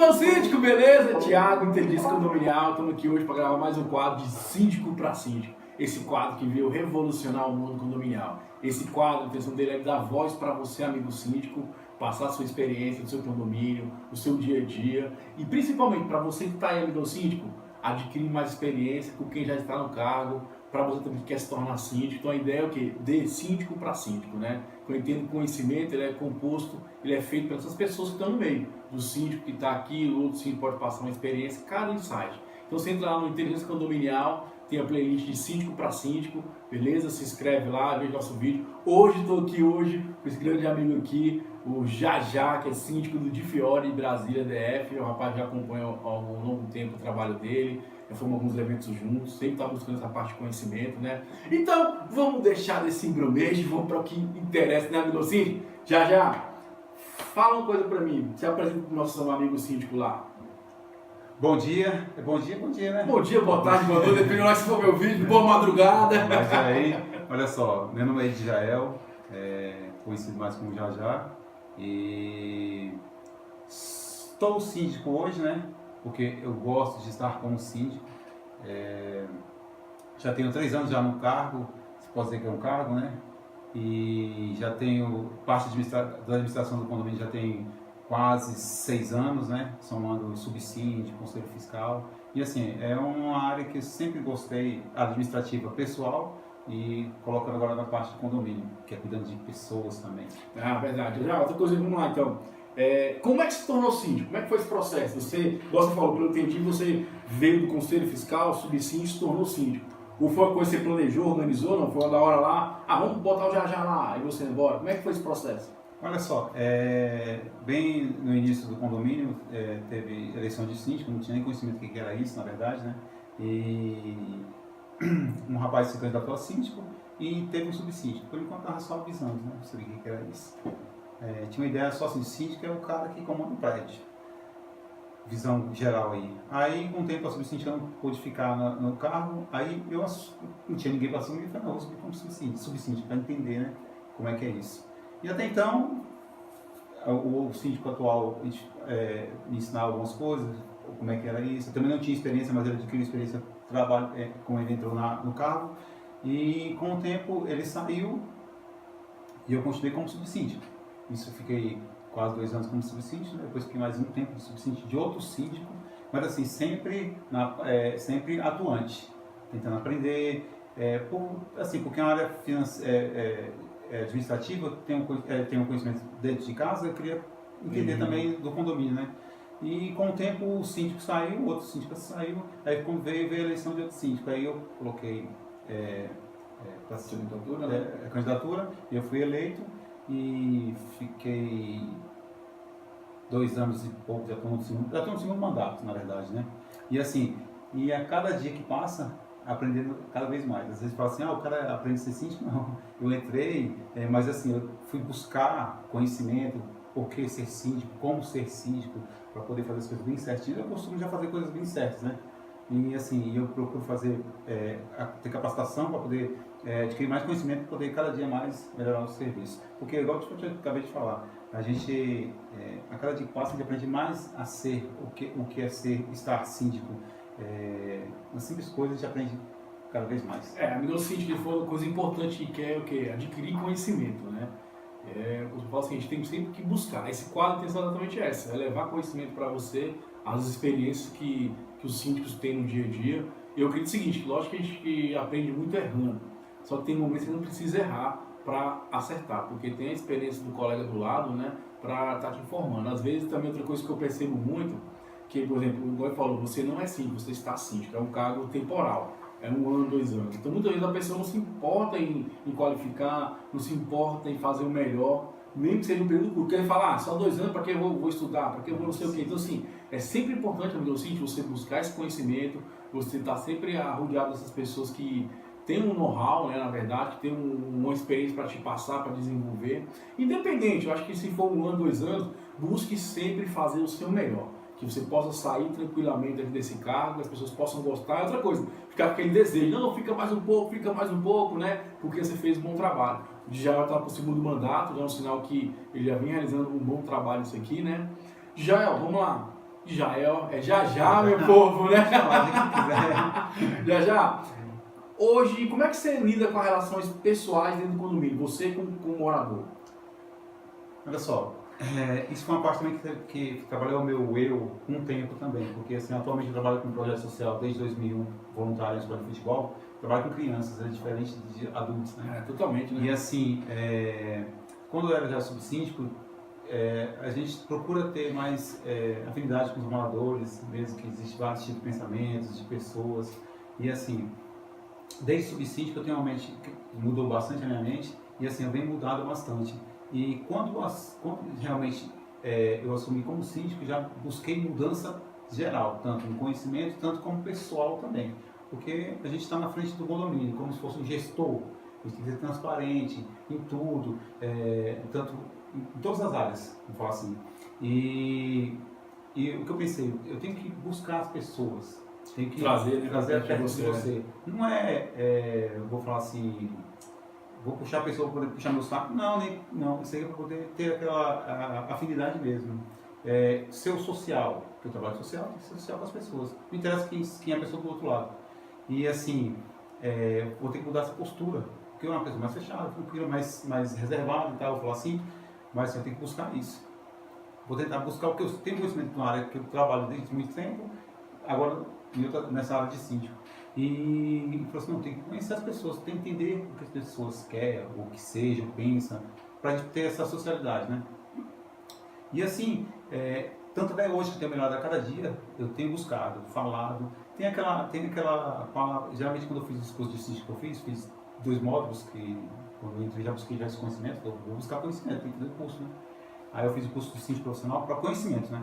Alô, síndico, beleza? Tiago, Inteligência Condominial. Estamos aqui hoje para gravar mais um quadro de Síndico para Síndico. Esse quadro que veio revolucionar o mundo condominial. Esse quadro, a intenção dele é dar voz para você, amigo síndico, passar a sua experiência do seu condomínio, o seu dia a dia. E principalmente para você que está aí, amigo síndico, adquirir mais experiência com quem já está no cargo, para você também que quer se tornar síndico. Então a ideia é o quê? De síndico para síndico, né? Eu entendo que o conhecimento ele é composto, ele é feito pelas pessoas que estão no meio. Do síndico que está aqui, o outro síndico pode passar uma experiência, cada insight. Então você entra lá no Inteligência Condominial, tem a playlist de síndico para síndico, beleza? Se inscreve lá, veja nosso vídeo. Hoje estou aqui com esse grande amigo aqui, o Jajá, que é síndico do Di Fiore, Brasília, DF. O rapaz já acompanha há um longo tempo o trabalho dele, já fomos a alguns eventos juntos, sempre está buscando essa parte de conhecimento, né? Então, vamos deixar desse embromejo, vamos para o que interessa, né, amigo síndico? Jajá, fala uma coisa para mim, se apresenta para o nosso amigo síndico lá. Bom dia, né? Bom dia, boa tarde, boa noite, dependendo de onde for meu vídeo, boa madrugada. Mas aí, olha só, meu nome é Edjael, conhecido mais como Jajá, e estou síndico hoje, né? Porque eu gosto de estar como síndico. Já tenho 3 anos já no cargo, se pode dizer que é um cargo, né? E já tenho parte da administração do condomínio, já tem quase 6 anos, né? Somando subsíndico, conselho fiscal. E assim, é uma área que eu sempre gostei, administrativa pessoal, e colocando agora na parte do condomínio, que é cuidando de pessoas também. Ah, verdade. Já, outra coisa, vamos lá então. Como é que se tornou síndico? Como é que foi esse processo? Você, igual você falou, pelo que eu entendi, você veio do conselho fiscal, subsíndico e se tornou síndico. Ou foi uma coisa que você planejou, organizou, não? Foi uma da hora lá, vamos botar o Jajá lá, e você embora. Como é que foi esse processo? Olha só, bem no início do condomínio, teve eleição de síndico, não tinha nem conhecimento do que era isso, na verdade, né? E um rapaz se candidatou a síndico e teve um subsíndico. Por enquanto estava só avisando, né? Não sabia o que era isso. Tinha uma ideia só assim, síndico é o cara que comanda o prédio. Visão geral aí. Aí, com o tempo, a subsíndica não pôde ficar no cargo, aí eu não tinha ninguém para assumir, eu falei, não, vou subir como subsíndico, para entender, né, como é que é isso. E até então, o síndico atual me ensinava algumas coisas, como é que era isso. Eu também não tinha experiência, mas ele adquiriu experiência trabalho, como ele entrou no cargo. E com o tempo ele saiu e eu continuei como subsíndico. Isso eu fiquei quase 2 anos como subsíndico, né? Depois fiquei mais um tempo de subsíndico de outro síndico, mas assim, sempre atuante, tentando aprender, porque a área administrativa tem um conhecimento dentro de casa, eu queria entender também do condomínio, né? E com o tempo o síndico saiu, o outro síndico saiu, aí quando veio a eleição de outro síndico, aí eu coloquei para a candidatura, e eu fui eleito e fiquei 2 anos e pouco, já estou no segundo mandato, na verdade, né? E assim, e a cada dia que passa, aprendendo cada vez mais. Às vezes fala assim, o cara aprende a ser síndico, não. Eu entrei, mas assim, eu fui buscar conhecimento, por que ser síndico, como ser síndico, para poder fazer as coisas bem certinho. Eu costumo já fazer coisas bem certas, né? E assim, eu procuro ter capacitação para poder adquirir mais conhecimento para poder cada dia mais melhorar o serviço. Porque, igual eu acabei de falar, a gente, a cada dia que passa, a gente aprende mais a ser o que é estar síndico. Nas simples coisas a gente aprende cada vez mais. Amigo síndico, ele falou uma coisa importante que é o quê? Adquirir conhecimento, né? Eu falo assim, a gente tem sempre que buscar. Esse quadro tem exatamente essa, é levar conhecimento para você, as experiências que os síndicos têm no dia a dia. Eu acredito o seguinte, que lógico que a gente aprende muito errando, só que tem momentos que não precisa errar para acertar, porque tem a experiência do colega do lado, né, para estar te informando. Às vezes também outra coisa que eu percebo muito, que por exemplo, o Goy falou, você não é síndico, você está síndico, é um cargo temporal. 1 ano, 2 anos. Então muitas vezes a pessoa não se importa em qualificar, não se importa em fazer o melhor, mesmo que seja um período curto. Porque ele fala, só 2 anos, para que eu vou estudar, para que eu vou não sei o quê. Então assim, é sempre importante, amigo síndico, você buscar esse conhecimento, você estar sempre rodeado dessas pessoas que têm um know-how, né, na verdade, que tem uma experiência para te passar, para desenvolver. Independente, eu acho que se for 1 ano, 2 anos, busque sempre fazer o seu melhor. Que você possa sair tranquilamente desse cargo, as pessoas possam gostar. Outra coisa, ficar com aquele desejo, não, fica mais um pouco, né? Porque você fez um bom trabalho. Já está para o 2º mandato, já é um sinal que ele já vem realizando um bom trabalho isso aqui, né? Jael, vamos lá. Já, meu povo, né? Chamar quem quiser. Já. Hoje, como é que você lida com as relações pessoais dentro do condomínio? Você com o morador? Olha só, isso foi uma parte também que trabalhou o meu eu um tempo também, porque assim, atualmente eu trabalho com projeto social desde 2001, voluntário em escola de futebol, trabalho com crianças, é diferente de adultos, né? Totalmente, né? E assim, quando eu era já subsíndico, a gente procura ter mais afinidade com os moradores, mesmo que existem vários tipos de pensamentos, de pessoas, e assim, desde subsíndico eu tenho uma mente que mudou bastante a minha mente, e assim, eu venho mudado bastante. E quando realmente eu assumi como síndico, já busquei mudança geral, tanto no conhecimento, tanto como pessoal também. Porque a gente está na frente do condomínio, como se fosse um gestor. A gente tem que ser transparente em tudo, tanto em todas as áreas, vou falar assim. E o que eu pensei, eu tenho que buscar as pessoas, tenho que trazer até você. Não eu vou falar assim, vou puxar a pessoa para poder puxar meu saco. Não, isso aí é para poder ter aquela afinidade mesmo. Ser o social, porque eu trabalho social, tem que ser social com as pessoas. Não interessa quem é a pessoa do outro lado. E assim, vou ter que mudar essa postura, porque eu é uma pessoa mais fechada, tranquila, mais reservada e tal, vou falar assim, mas assim, eu tenho que buscar isso. Vou tentar buscar o que eu tenho conhecimento na área que eu trabalho desde muito tempo, agora nessa área de síndico. E falou assim, não, tem que conhecer as pessoas, tem que entender o que as pessoas querem, o que sejam, pensam, para a gente ter essa socialidade, né? E assim, tanto até hoje que tem melhorado a cada dia, eu tenho buscado, falado, tem aquela geralmente quando eu fiz os cursos de síndico que eu fiz 2 módulos, que quando eu entrei já busquei esse conhecimento, eu vou buscar conhecimento, tem que fazer o curso, né? Aí eu fiz o curso de síndico profissional para conhecimento, né?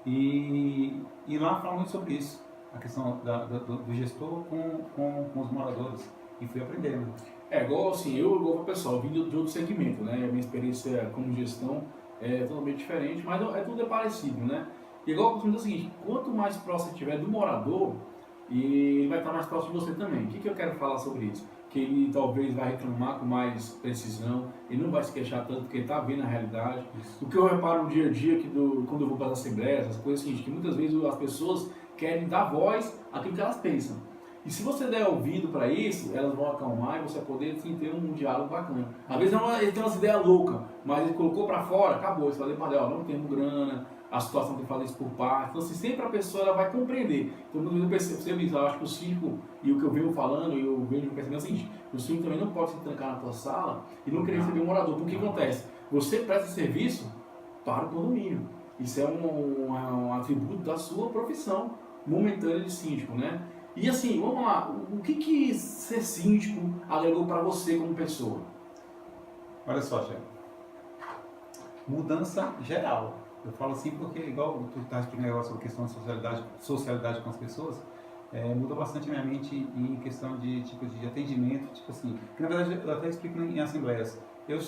E lá fala muito sobre isso, a questão do gestor com os moradores, e fui aprendendo. Igual assim, igual o pessoal, vim de outro segmento, né? A minha experiência como gestão é totalmente diferente, mas tudo é parecido, né? Igual eu costumo dizer o seguinte, quanto mais próximo tiver do morador, e ele vai estar mais próximo de você também. O que eu quero falar sobre isso? Que ele talvez vai reclamar com mais precisão, ele não vai se queixar tanto porque ele está vendo a realidade. Isso. O que eu reparo no dia a dia, quando eu vou para as assembleias, as coisas seguintes, que muitas vezes as pessoas querem dar voz àquilo que elas pensam. E se você der ouvido para isso, elas vão acalmar e você vai poder sim, ter um diálogo bacana. Às vezes ele tem umas ideias loucas, mas ele colocou para fora, acabou. Você vai ler para ela, não temos grana, a situação tem que fazer isso por parte. Então, assim, sempre a pessoa ela vai compreender. Então, quando eu percebo isso, eu acho que o síndico, e o que eu venho falando, e eu venho percebendo é o seguinte, o síndico também não pode se trancar na tua sala e não querer receber um morador. Porque o que acontece? Você presta serviço para o condomínio. Isso é um atributo da sua profissão momentânea de síndico, né? E assim, vamos lá, o que ser síndico agregou para você como pessoa? Olha só, chefe. Mudança geral. Eu falo assim porque, igual tu estás explicando sobre a questão de socialidade com as pessoas, mudou bastante a minha mente em questão de tipo de atendimento, tipo assim, que na verdade eu até explico em assembleias. Eu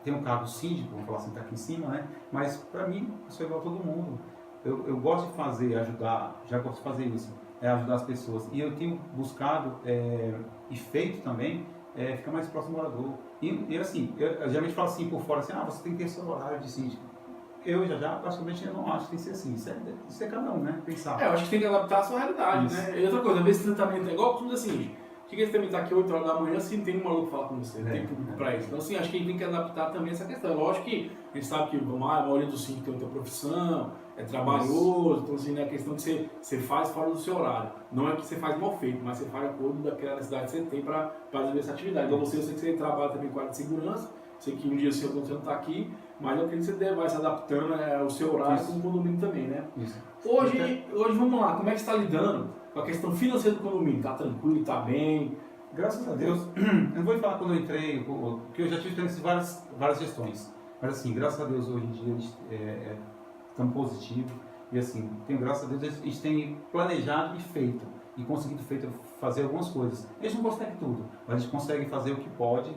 tenho um cargo síndico, vamos falar assim, tá aqui em cima, né? Mas para mim, eu sou igual a todo mundo. Eu gosto de ajudar, já gosto de fazer isso. Ajudar as pessoas. E eu tenho buscado e feito também ficar mais próximo do morador. E assim, eu geralmente falo assim por fora, assim, você tem que ter seu horário de síndico. Eu praticamente eu não acho que tem que ser assim. Isso é cada um, né? Pensar. Eu acho que tem que adaptar a sua realidade, isso. Né? E outra coisa, às vezes esse tratamento é igual, como assim, que esse tratamento tá aqui 8 horas da manhã, assim, não tem um maluco falar com você, não tem público para isso. Então assim, acho que a gente tem que adaptar também essa questão. Lógico que a gente sabe que a maioria dos síndicos tem outra profissão, é trabalhoso, então assim, é a questão que você faz fora do seu horário. Não é que você faz mal feito, mas você faz de acordo daquela necessidade que você tem para fazer essa atividade. Então eu sei que você trabalha também com a área de segurança, sei que um dia seu você não está aqui, mas eu acredito que você vai se adaptando ao seu horário com o condomínio também, né? Isso. Hoje vamos lá, como é que você está lidando com a questão financeira do condomínio? Está tranquilo, está bem? Graças a Deus, eu não vou falar quando eu entrei, porque eu já tive várias gestões, mas assim, graças a Deus hoje em dia estamos positivos e assim, graças a Deus a gente tem planejado e feito e conseguido fazer algumas coisas. A gente não consegue tudo, mas a gente consegue fazer o que pode,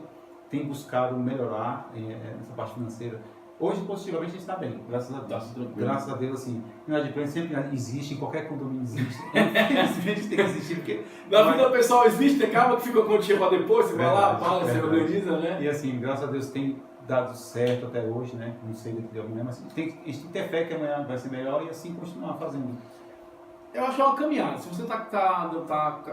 tem buscado melhorar nessa parte financeira. Hoje, positivamente, a gente está bem, graças a Deus. Graças a Deus, assim, inadimplência sempre existe, em qualquer condomínio existe. Infelizmente tem que existir, porque... Na vida pessoal existe, tem calma que fica a continha para depois, você vai lá, paga, você organiza, né? E assim, graças a Deus tem dado certo até hoje, né? Não sei daqui de amanhã, mas a gente tem que ter fé que amanhã vai ser melhor e assim continuar fazendo. Eu acho que é uma caminhada. Se você tá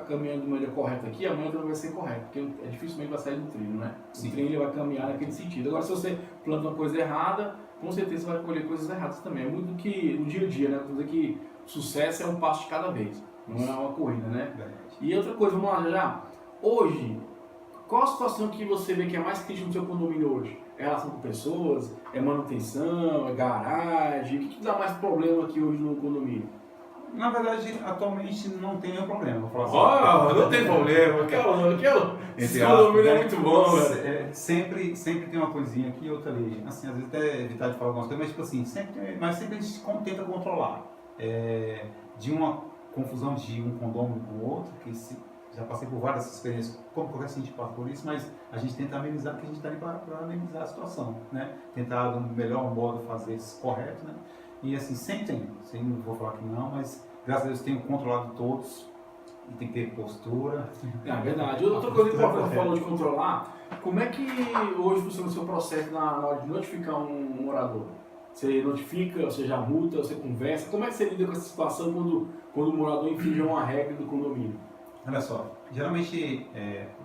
caminhando de maneira correta aqui, amanhã também vai ser correto, porque dificilmente vai sair do trilho, né? Sim. O trilho vai caminhar naquele sentido. Agora, se você planta uma coisa errada, com certeza você vai colher coisas erradas também. É muito do que no dia a dia, né? Vamos dizer que sucesso é um passo de cada vez, não é uma corrida, né? Verdade. E outra coisa, vamos lá, já. Hoje, qual a situação que você vê que é mais crítica no seu condomínio hoje? É relação com pessoas? É manutenção? É garagem? O que dá mais problema aqui hoje no condomínio? Na verdade, atualmente não tem nenhum problema. Vou falar assim. Não tem problema. Esse Entre condomínio é aspas, muito bom, velho. sempre tem uma coisinha aqui e outra ali. Assim, às vezes até evitar de falar algumas coisas, mas tipo assim, mas sempre a gente tenta controlar. De uma confusão de um condomínio com o outro, já passei por várias experiências, como qualquer síndico passa por isso, mas a gente tenta amenizar, porque a gente está ali para amenizar a situação, né? Tentar do melhor modo fazer isso correto, né? E assim, sempre tem, não vou falar que não, mas graças a Deus tenho controlado todos, e tem que ter postura. É verdade. Outra coisa importante que você falou de controlar, como é que hoje funciona o seu processo na hora de notificar um morador? Você notifica, você já multa, você conversa, como é que você lida com essa situação quando o morador infringe uma regra do condomínio? Olha só, geralmente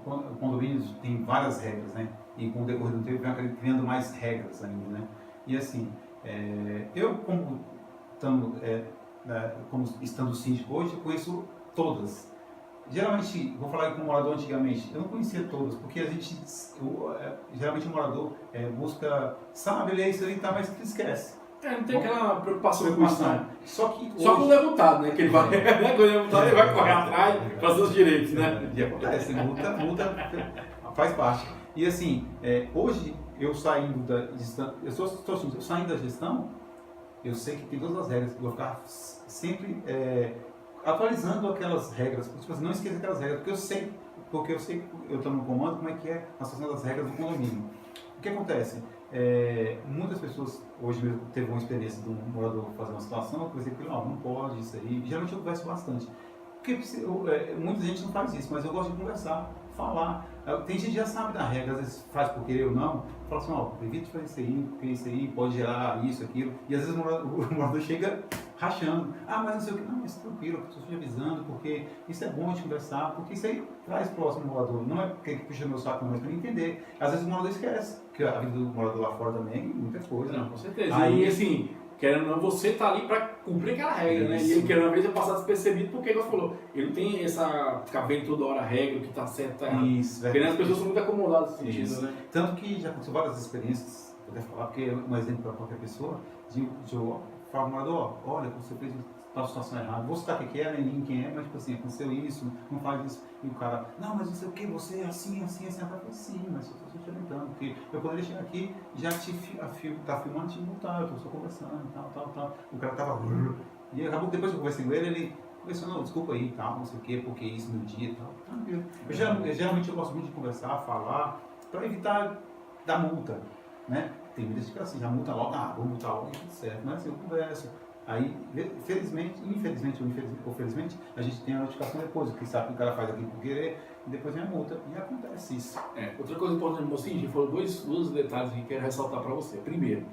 o condomínio tem várias regras, né? E com o decorrer do tempo vem criando mais regras ainda, né? E assim, eu como estando síndico hoje, eu conheço todas. Geralmente, vou falar com o morador antigamente, eu não conhecia todas, porque a gente, geralmente o morador busca, sabe, ele é isso aí, tá, mas esquece. Não tem aquela preocupação com isso, né? Só que só quando é multado, né? Que ele vai, quando ele é multado, ele vai correr atrás para seus direitos, né? E acontece, multa faz parte. E assim, hoje eu saindo da gestão, eu saindo da gestão, eu sei que tem todas as regras, eu vou ficar sempre atualizando aquelas regras, tipo assim, não esqueça aquelas regras, porque eu sei, eu estou no comando, como é que é a situação das regras do condomínio. O que acontece? Muitas pessoas, hoje mesmo, teve uma experiência de um morador fazer uma situação, por exemplo, não pode isso aí, geralmente eu converso bastante. Porque muita gente não faz isso, mas eu gosto de conversar, falar. Tem gente que já sabe da regra, às vezes faz por querer ou não, fala assim, evita de fazer isso aí, porque isso aí pode gerar isso, aquilo, e às vezes o morador chega rachando, mas não sei o que, não, mas tranquilo, eu estou te avisando, porque isso é bom de conversar, porque isso aí traz próximo ao morador, não é porque puxa meu saco, não é para ele entender. Às vezes o morador esquece, que a vida do morador lá fora também é muita coisa. Não, com certeza. Aí, e assim, querendo ou não, você tá ali para cumprir aquela regra, né? E ele, querendo ou não, passar despercebido, porque, como você falou, ele não tem ficar vendo toda hora a regra, o que tá certo, tá errado. Isso, porque as pessoas são muito acomodadas nesse sentido, isso, né? Tanto que já aconteceu várias experiências, vou até falar, porque é um exemplo para qualquer pessoa, de eu falar pro morador, olha, você fez tal situação errada, vou citar quem é, nem quem é, mas tipo assim, aconteceu isso, não faz isso, e o cara, não, mas não sei o que, você é assim, assim, assim, eu falei, sim, mas eu estou te orientando, porque eu poderia chegar aqui, já tá filmando, te multar, eu estou só conversando, tal, o cara tava, e acabou que depois que eu conversei com ele começou, não, desculpa aí, tal, não sei o que, porque isso no dia e tal, tranquilo. Geralmente eu gosto muito de conversar, falar, para evitar dar multa, né? Tem muita gente que assim, já multa logo, vou multar logo e tudo certo, mas eu converso. Aí, infelizmente ou felizmente, a gente tem a notificação depois, que sabe que o cara faz aqui por querer, e depois vem a multa, e acontece isso. Outra coisa importante, mocinho, a gente falou dois detalhes que eu quero ressaltar para você. Primeiro,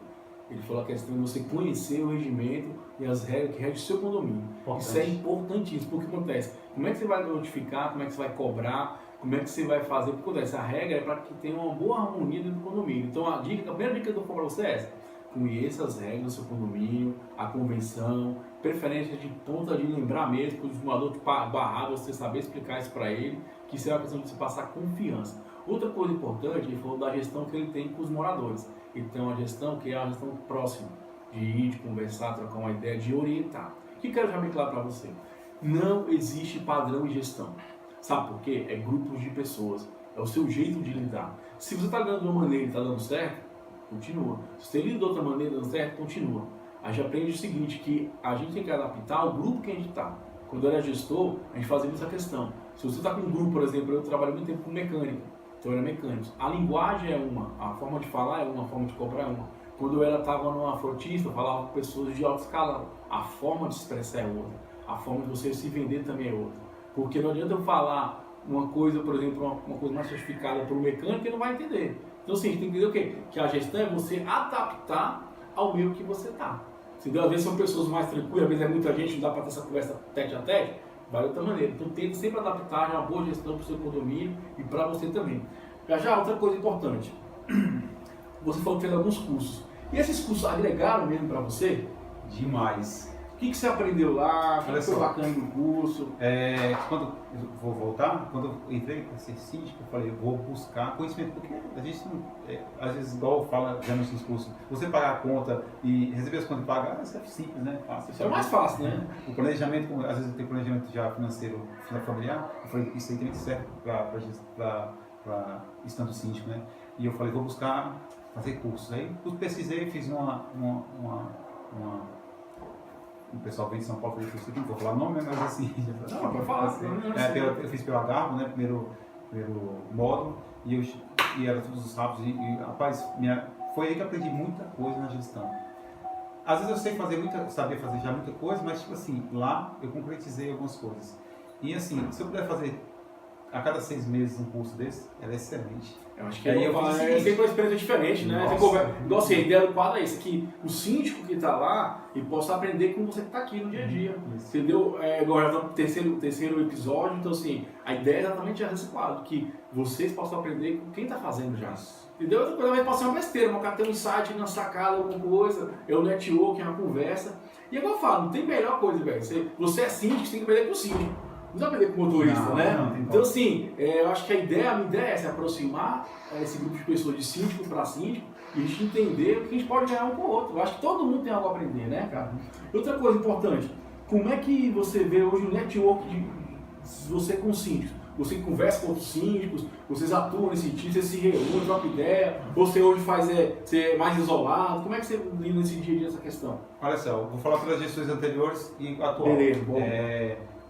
ele falou a questão de você conhecer o regimento e as regras que regem o seu condomínio. Importante. Isso é importantíssimo, porque o que acontece? Como é que você vai notificar, como é que você vai cobrar, como é que você vai fazer? Porque acontece, a regra é para que tenha uma boa harmonia dentro do condomínio. Então, a primeira dica que eu dou para você é essa. Conheça as regras do seu condomínio, a convenção, preferência de ponta de lembrar mesmo, para o morador barrar, você saber explicar isso para ele, que isso é uma questão de você passar confiança. Outra coisa importante, ele falou da gestão que ele tem com os moradores. Ele tem uma gestão que é uma gestão próxima, de ir, de conversar, trocar uma ideia, de orientar. O que eu quero já bem claro para você? Não existe padrão em gestão. Sabe por quê? É grupos de pessoas, é o seu jeito de lidar. Se você está lidando de uma maneira e está dando certo, continua. Se você lida de outra maneira dando certo, continua. A gente aprende o seguinte, que a gente tem que adaptar ao grupo que a gente está. Quando eu era gestor, a gente fazia essa questão. Se você está com um grupo, por exemplo, eu trabalhei muito tempo com mecânica, então eu era mecânico. A linguagem é uma, a forma de falar é uma, a forma de cobrar é uma. Quando eu estava numa frotista, eu falava com pessoas de alto escalão. A forma de expressar é outra. A forma de você se vender também é outra. Porque não adianta eu falar uma coisa, por exemplo, uma coisa mais certificada para o mecânico, ele não vai entender. Então, assim, a gente tem que entender o quê? Que a gestão é você adaptar ao meio que você está. Entendeu? Às vezes são pessoas mais tranquilas, às vezes é muita gente, não dá para ter essa conversa tete a tete, vai de outra maneira. Então, tente sempre adaptar uma boa gestão para o seu condomínio e para você também. Já, outra coisa importante. Você falou que fez alguns cursos. E esses cursos agregaram mesmo para você? Demais. O que você aprendeu lá? O que foi bacana no curso? Quando eu vou voltar, quando eu entrei para ser síndico, eu falei, eu vou buscar conhecimento, porque a gente não, às vezes, igual fala já nos cursos, você pagar a conta e receber as contas e pagar, isso é simples, né? Fácil. Isso é mais fácil, né? O planejamento, às vezes eu tenho planejamento já financeiro, familiar, eu falei, isso aí também serve para estando síndico, né? E eu falei, vou buscar fazer cursos. Aí eu pesquisei, fiz o pessoal veio de São Paulo, não vou falar nome, mas assim... Não, pode falar. Assim, eu fiz pela Garbo, né, primeiro módulo, e era todos os sábados, rapaz, foi aí que eu aprendi muita coisa na gestão. Às vezes eu sabia fazer já muita coisa, mas tipo assim, lá eu concretizei algumas coisas. E assim, se eu puder fazer a cada 6 meses um curso desse, ela é excelente. Eu acho que é sempre uma experiência diferente, né? Igual assim, a ideia do quadro é isso, que o síndico que está lá e possa aprender com você que está aqui no dia a dia. Isso. Entendeu? Agora já estamos no terceiro episódio, então assim, a ideia é exatamente esse quadro, que vocês possam aprender com quem está fazendo já. Entendeu? Outra coisa vai passar uma besteira, o cara tem um insight na sacada, alguma coisa, é o network, é uma conversa. E agora eu falo, não tem melhor coisa, velho. Você é síndico, você tem que aprender com o síndico. Não dá pra aprender com o motorista, né? Não, então, assim, eu acho que a minha ideia é essa, aproximar esse grupo de pessoas de síndico para síndico e a gente entender o que a gente pode ganhar um com o outro. Eu acho que todo mundo tem algo a aprender, né, cara? Outra coisa importante, como é que você vê hoje o network de você com síndicos? Você conversa com outros síndicos, vocês atuam nesse sentido, você se reúne, troca ideia, você hoje você é mais isolado, como é que você lida nesse dia a dia essa questão? Olha só, eu vou falar pelas gestões anteriores e atual. Beleza, bom.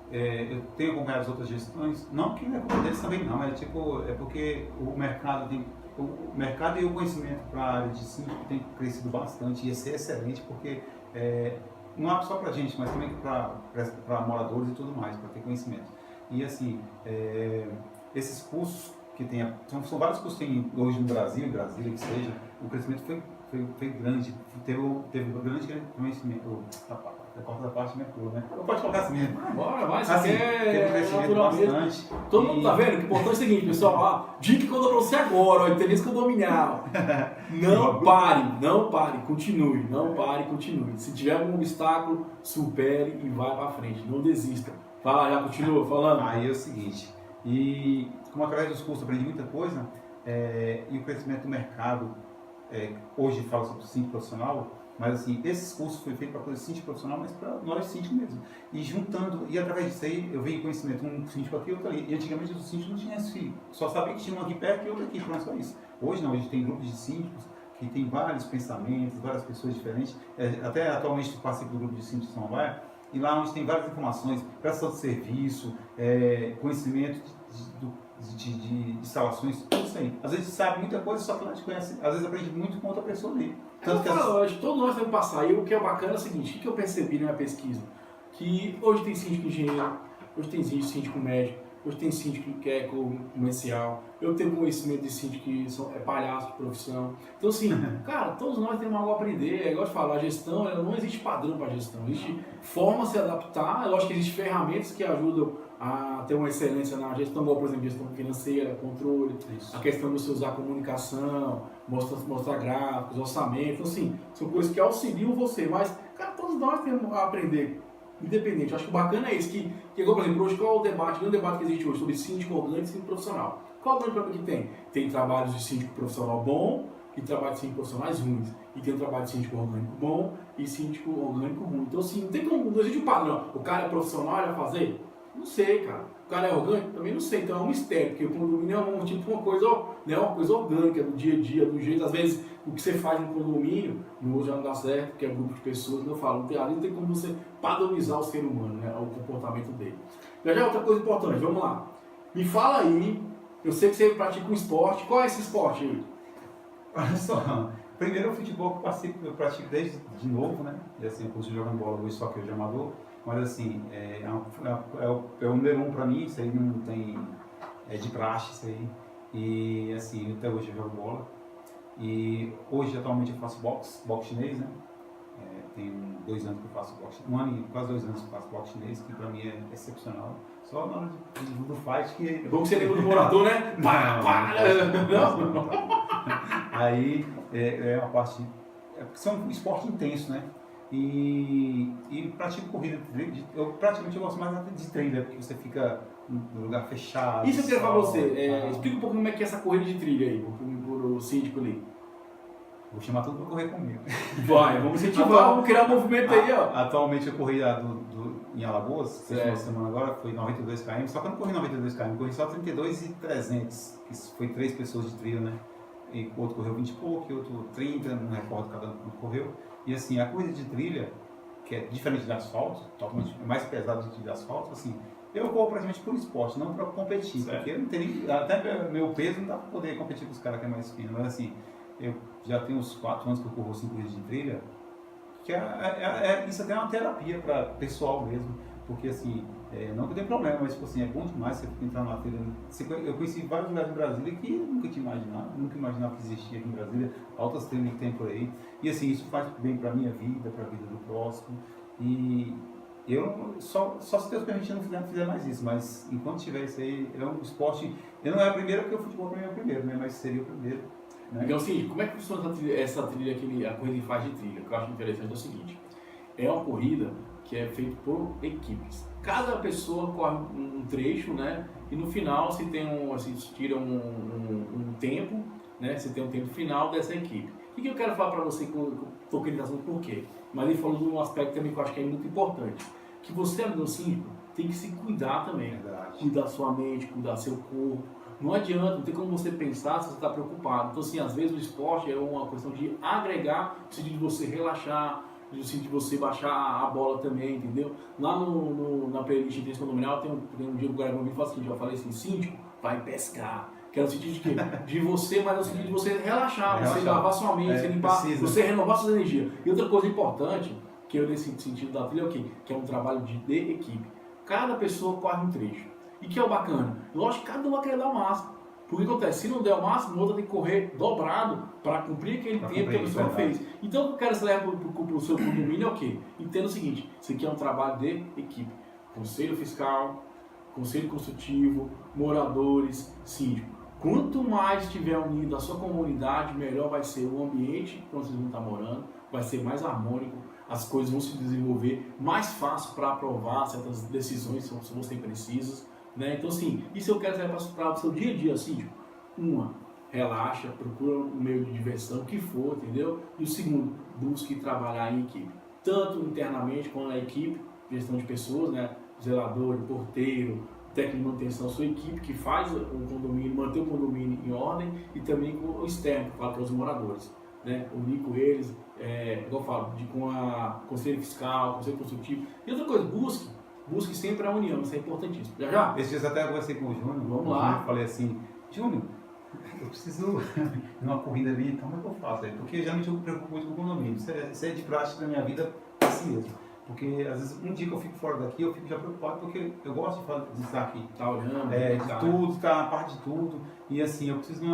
Eu tenho acompanhado as outras gestões, não que não é culpa deles também não, é porque o mercado e o conhecimento para a área de síndico tem crescido bastante e ia ser excelente porque não é só para a gente, mas também para moradores e tudo mais, para ter conhecimento. E assim, esses cursos que tem, são vários cursos que tem hoje no Brasil, em Brasília, que seja, o crescimento foi grande, teve um grande conhecimento. Corta a parte minha cor, né? Não pode colocar assim mesmo. Bora, vai, você assim, quer crescimento bastante. Todo mundo tá vendo? O importante é o seguinte, pessoal, dica que eu dou pra você agora, ó, tendência condominial. Não pare, continue, continue. Se tiver algum obstáculo, supere e vai pra frente, não desista. Fala, já continua falando. Aí é o seguinte, e como através dos cursos eu aprendi muita coisa, e o crescimento do mercado, hoje fala sobre o síndico profissional, mas assim, esses cursos foi feito para coisa síndico profissional, mas para nós síndico mesmo. E juntando, e através disso aí, eu venho conhecimento, um síndico aqui e outro ali. E antigamente os síndicos não tinham esse filho, só sabia que tinha um aqui perto e outro aqui, pronto, só isso. Hoje não, hoje tem grupos de síndicos que tem vários pensamentos, várias pessoas diferentes. Até atualmente eu participo do grupo de síndicos de São Paulo, e lá onde tem várias informações, prestação de serviço, conhecimento de instalações, tudo isso aí. Às vezes sabe muita coisa, só que não te conhece, às vezes aprende muito com outra pessoa ali. Tanto que lógico, todos nós temos que passar. E o que é bacana é o seguinte, o que eu percebi na minha pesquisa? Que hoje tem síndico engenheiro, hoje tem síndico médico, hoje tem síndico que é comercial, eu tenho conhecimento de síndico que é palhaço de profissão. Então assim, cara, todos nós temos algo a aprender. É igual de falar, a gestão, não existe padrão para gestão, existe forma de se adaptar. É lógico que existem ferramentas que ajudam a ter uma excelência na gestão, como por exemplo, gestão financeira, controle, a questão de você usar a comunicação, mostrar gráficos, orçamento, então, assim, são coisas que auxiliam você, mas, cara, todos nós temos a aprender, independente. Eu acho que o bacana é isso, que igual, por exemplo, hoje, qual é o debate, grande debate que existe hoje sobre síndico orgânico e síndico profissional? Qual é o grande problema que tem? Tem trabalhos de síndico profissional bom e trabalhos de síndico profissionais ruins, e tem um trabalho de síndico orgânico bom e síndico orgânico ruim. Então, assim, não tem como, não existe um padrão, o cara é profissional, ele vai fazer? Não sei, cara. O cara é orgânico? Também não sei. Então é um mistério, porque o condomínio é uma coisa orgânica, do dia a dia, do jeito. Às vezes, o que você faz no condomínio, no hoje já não dá certo, porque é um grupo de pessoas, não falo. Não tem como você padronizar o ser humano, né, o comportamento dele. Já outra coisa importante, vamos lá. Me fala aí, eu sei que você pratica um esporte. Qual é esse esporte aí? Olha só, primeiro o futebol que eu pratico desde de novo, né? E assim, eu curso jogando bola hoje, só que eu de amador. Mas assim, é o número 1 para mim, isso aí não tem é de praxe isso aí. E assim, até hoje eu jogo bola. E hoje, atualmente, eu faço boxe chinês, né? Tem 2 anos que eu faço boxe, quase 2 anos que eu faço boxe chinês, que pra mim é excepcional. Só na hora do fight que... É bom que você lembra do morador, né? Pá, pá, não. Aí é uma parte... São um esporte intenso, né? E pratico corrida. Eu praticamente gosto mais de trilha, porque você fica no lugar fechado. Isso eu quero falar pra você. Explica um pouco como é que é essa corrida de trilha aí, pro síndico ali. Vou chamar todo mundo pra correr comigo. Vai, vamos incentivar, vamos criar um movimento aí, ó. Atualmente eu corri em Alagoas, essa semana agora, foi 92 km, só que eu não corri 92 km, eu corri só 32 e 300, que foi 3 pessoas de trilha, né? E o outro correu 20 e pouco, e outro 30, não recordo cada um quanto correu. E assim, a corrida de trilha, que é diferente de asfalto, totalmente mais pesada do que de asfalto, assim, eu corro praticamente por esporte, não para competir, porque eu não tenho até meu peso não dá para poder competir com os caras que é mais fino, mas assim, eu já tenho uns 4 anos que eu corro 5 corridas de trilha, que isso até é uma terapia para pessoal mesmo, porque assim, não que eu tenha problema, mas tipo assim, é bom demais você entrar na trilha. Eu conheci vários lugares em Brasília que eu nunca tinha imaginado, nunca imaginava que existia aqui em Brasília, altas trilhas que tem por aí, e assim, isso faz bem para a minha vida, para a vida do próximo, e eu só se Deus permitir não fizer mais isso, mas enquanto tiver isso aí, é um esporte, eu não é a primeira porque o futebol para mim é o primeiro, né, mas seria o primeiro. Né? Então, assim, como é que funciona essa trilha que a corrida faz de trilha? O que eu acho interessante é o seguinte: é uma corrida que é feita por equipes. Cada pessoa corre um trecho, né? E no final se tira um tempo, né? Você tem um tempo final dessa equipe. O que eu quero falar para você que eu estou querendo assunto por quê? Mas ele falou de um aspecto também que eu acho que é muito importante. Que você, amigo síndico, tem que se cuidar também. Verdade. Cuidar da sua mente, cuidar do seu corpo. Não adianta, não tem como você pensar se você está preocupado. Então, assim, às vezes o esporte é uma questão de agregar, no sentido de você relaxar, no sentido de você baixar a bola também, entendeu? Lá na playlist de condominial tem um dia que o Gabriel me fala assim, eu falei assim, síndico, vai pescar. Que é no sentido de quê? De você, mas no sentido de você relaxar, você lavar sua mente, você limpar, você renovar suas energias. E outra coisa importante, que eu nesse sentido da trilha é o quê? Que é um trabalho de equipe. Cada pessoa corre um trecho. E que é o bacana? Lógico que cada um vai querer dar o máximo. Porque acontece, se não der o máximo, o outro tem que correr dobrado para cumprir aquele tempo que a pessoa fez. Então, o que eu quero que você leve para o seu condomínio é o quê? Entenda o seguinte, isso aqui é um trabalho de equipe. Conselho fiscal, conselho consultivo, moradores, síndico. Quanto mais estiver unido a sua comunidade, melhor vai ser o ambiente onde vocês vão estar morando, vai ser mais harmônico, as coisas vão se desenvolver, mais fácil para aprovar certas decisões se você precisas. Né? Então, assim, isso eu quero para o seu dia a dia, síndico. Relaxa, procura um meio de diversão, o que for, entendeu? E o segundo, busque trabalhar em equipe. Tanto internamente quanto na equipe, gestão de pessoas, né? Zelador, porteiro, técnico de manutenção, sua equipe que faz o condomínio, manter o condomínio em ordem, e também com o externo, que fala com os moradores. Né? Unir com eles, igual eu falo, com a conselho fiscal, conselho consultivo. E outra coisa, busque sempre a união, isso é importantíssimo. Já? Esses dias até eu conversei com o Júnior. Vamos lá. Eu falei assim, Júnior, eu preciso de uma corrida ali, então como é que eu faço? Porque geralmente eu me preocupo muito com o condomínio. Isso é de prática na minha vida, assim mesmo. Porque às vezes um dia que eu fico fora daqui, eu fico já preocupado, porque eu gosto de estar aqui. Tá olhando, de tudo, estar na parte de tudo. E assim, eu preciso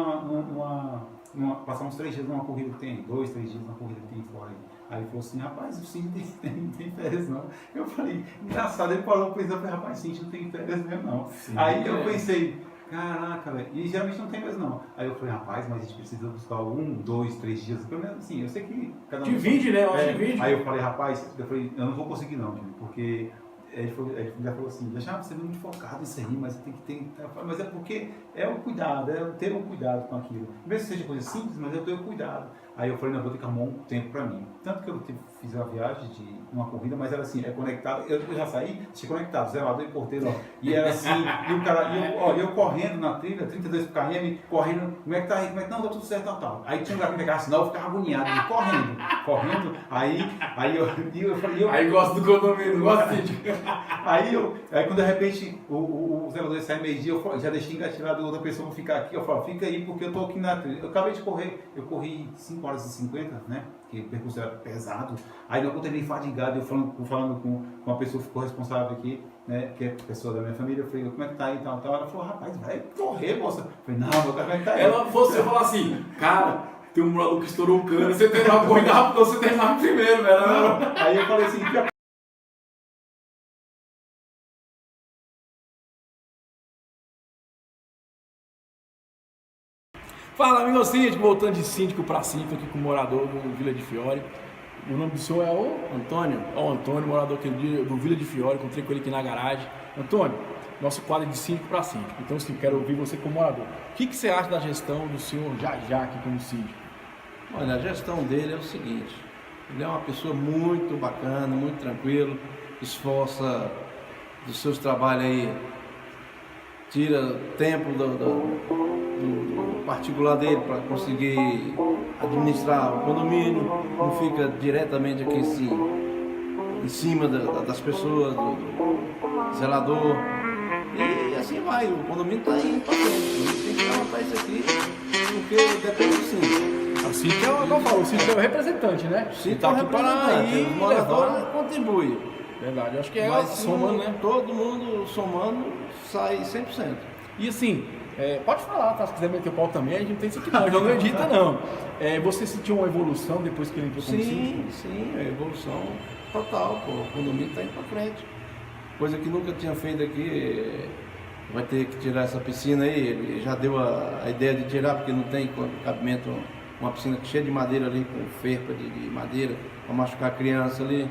passar uns 3 dias numa corrida que tem, 2, 3 dias numa corrida que tem fora aí. Aí ele falou assim, rapaz, o Cindy não tem férias não. Eu falei, engraçado, ele falou, pois eu falei, rapaz, Cindy não tem férias mesmo não. Sim, aí eu pensei, caraca, velho, e geralmente não tem mesmo não. Aí eu falei, rapaz, mas a gente precisa buscar 1, 2, 3 dias, pelo menos assim, eu sei que cada um... Divide, né? Eu acho que divide. Aí eu falei, rapaz, eu não vou conseguir não, porque... Ele já falou assim, deixa você muito focado nisso aí, mas você tem que ter... Mas é porque é o cuidado, é ter um cuidado com aquilo. Mesmo que seja coisa simples, mas eu tenho cuidado. Aí eu falei, não, vou ter que arrumar um tempo pra mim. Tanto que eu fiz uma viagem de uma corrida, mas era assim, conectado. Eu já saí, tinha conectado, zelador e porteiro, ó. E era assim, e o cara, eu correndo na trilha, 32 km, correndo, como é que tá aí? Não, tá tudo certo, tal. Aí tinha um lugar que pegava sinal, eu ficava agoniado, correndo. Aí gosto do condomínio, gosto de... Aí quando de repente o zelador sai meio-dia, eu já deixei engatilhado outra pessoa pra ficar aqui, eu falo, fica aí porque eu tô aqui na trilha. Eu acabei de correr, eu corri 5 5 horas e 50, né? Que o percurso era pesado. Aí eu terminei fadigado, eu falando com uma pessoa que ficou responsável aqui, né? Que é pessoa da minha família. Eu falei, como é que tá aí e tal, tal. Ela falou, rapaz, vai correr, moça. Eu falei, não, meu cara vai estar aí. Ela fosse falar assim, cara, tem um morador que estourou o cano, você terminava correndo rápido, você terminava primeiro, velho. Não. Aí eu falei assim, fala, amigo síndico, voltando de síndico para síndico aqui com o morador do Vila de Fiore. O nome do senhor é o Antônio? O Antônio, morador aqui do Vila de Fiore, encontrei com ele aqui na garagem. Antônio, nosso quadro é de síndico para síndico, então sim, quero ouvir você como morador. O que você acha da gestão do senhor já aqui como síndico? Olha, a gestão dele é o seguinte, ele é uma pessoa muito bacana, muito tranquilo, esforça dos seus trabalhos aí, tira tempo do particular dele para conseguir administrar o condomínio, não fica diretamente aqui em cima das pessoas, do zelador, e assim vai, o condomínio está indo para frente, tem que levantar isso aqui, porque depende do síndico. O síndico é o que eu falo, o síndico é o representante, né? O síndico Ele tá aqui para ir o morador levar. Contribui. Verdade, eu acho que é Mas somando, né? todo mundo somando sai 100%. E assim, pode falar, tá? Se quiser meter o pau também, a gente não tem isso aqui não, a gente não edita não. Você sentiu uma evolução depois que ele entrou como síndico? Sim, a evolução total, pô. O condomínio está indo para frente. Coisa que nunca tinha feito aqui, vai ter que tirar essa piscina aí, ele já deu a ideia de tirar, porque não tem cabimento, uma piscina cheia de madeira ali, com ferpa de madeira, para machucar a criança ali.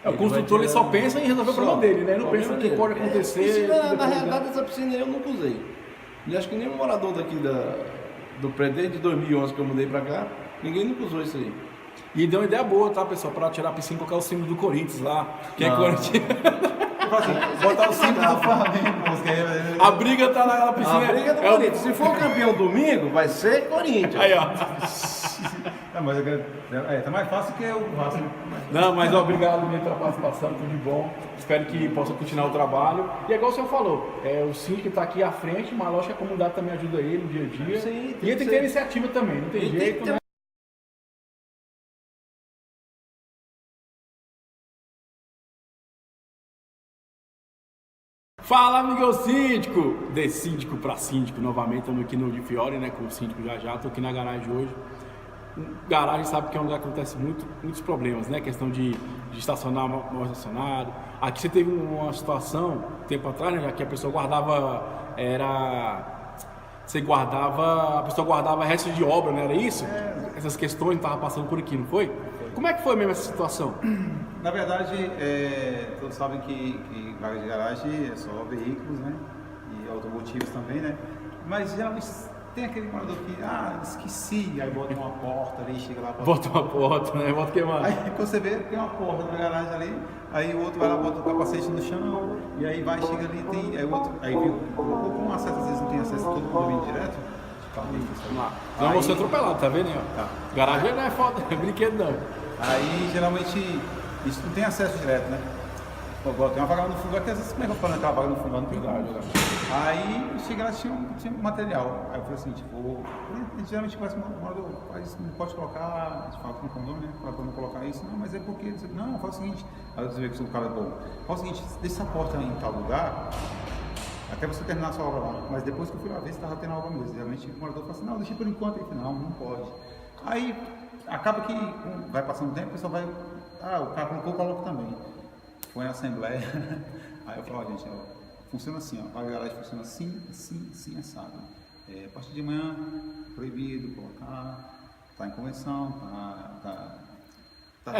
O construtor ele só pensa em resolver o problema dele, né? Ele não pensa no que pode acontecer. Piscina, na realidade, essa piscina eu nunca usei. E acho que nenhum morador daqui do prédio, desde 2011 que eu mudei pra cá, ninguém nunca usou isso aí. E deu uma ideia boa, tá, pessoal? Pra tirar a piscina e colocar o símbolo do Corinthians lá. Quem é Corinthians? botar o símbolo do Flamengo. A briga tá na piscina. A briga do Corinthians. Se for campeão domingo, vai ser Corinthians. Aí, ó. Mas tá mais fácil que o Vasco. Não, mas obrigado mesmo pela participação, tudo de bom. Espero que possa continuar o trabalho. E é igual o senhor falou, o síndico está aqui à frente, mas lógico que a comunidade também ajuda ele no dia a dia. Sim, e ele tem que ter iniciativa também, não tem jeito, né? Fala, amigo síndico! De síndico para síndico, novamente, estamos aqui no de Fiore, né, com o síndico já, estou aqui na garagem hoje. Garagem sabe que é um lugar que acontece muitos problemas, né? Questão de estacionar mal estacionado. Aqui você teve uma situação, tempo atrás, né? Já que a pessoa guardava, a pessoa guardava restos de obra, não era isso? Essas questões estavam passando por aqui, não foi? Como é que foi mesmo essa situação? Na verdade, todos sabem que vaga de garagem é só veículos, né? E automotivos também, né? Mas geralmente tem aquele morador que, esqueci, aí bota uma porta ali, chega lá... Bota uma porta, né? Bota o que mais? Aí quando você vê, tem uma porta na garagem ali, aí o outro vai lá, bota o capacete no chão, e aí vai, chega ali, tem... Aí o outro, aí viu, como acesso, às vezes não tem acesso a todo mundo direto, vamos lá. Não, você atropelado, tá vendo aí, ó? Tá. Garagem não é foda, é brinquedo não. Aí, geralmente, isso não tem acesso direto, né? Tem uma vaga no fundo, às vezes como é que eu falo naquela vaga no fundo lá no Verdade. Aí, chega lá, tinha material. Aí eu falei assim, geralmente parece que o morador não pode colocar, a gente fala com o condomínio, né? Fala pra não colocar isso, não, mas é porque, não, fala o seguinte, aí você vê que o cara é bom, fala o seguinte, deixa essa porta em tal lugar, até você terminar a sua obra lá, mas depois que eu fui lá ver se estava tendo obra mesmo, geralmente o morador fala assim, não, deixa por enquanto, aí, não pode. Aí, acaba que vai passando o tempo, o pessoal vai, o cara colocou, eu coloco também. Foi na assembleia, aí eu falo, gente, funciona assim, a garagem funciona assim, assado. A partir de manhã, proibido colocar, está em convenção,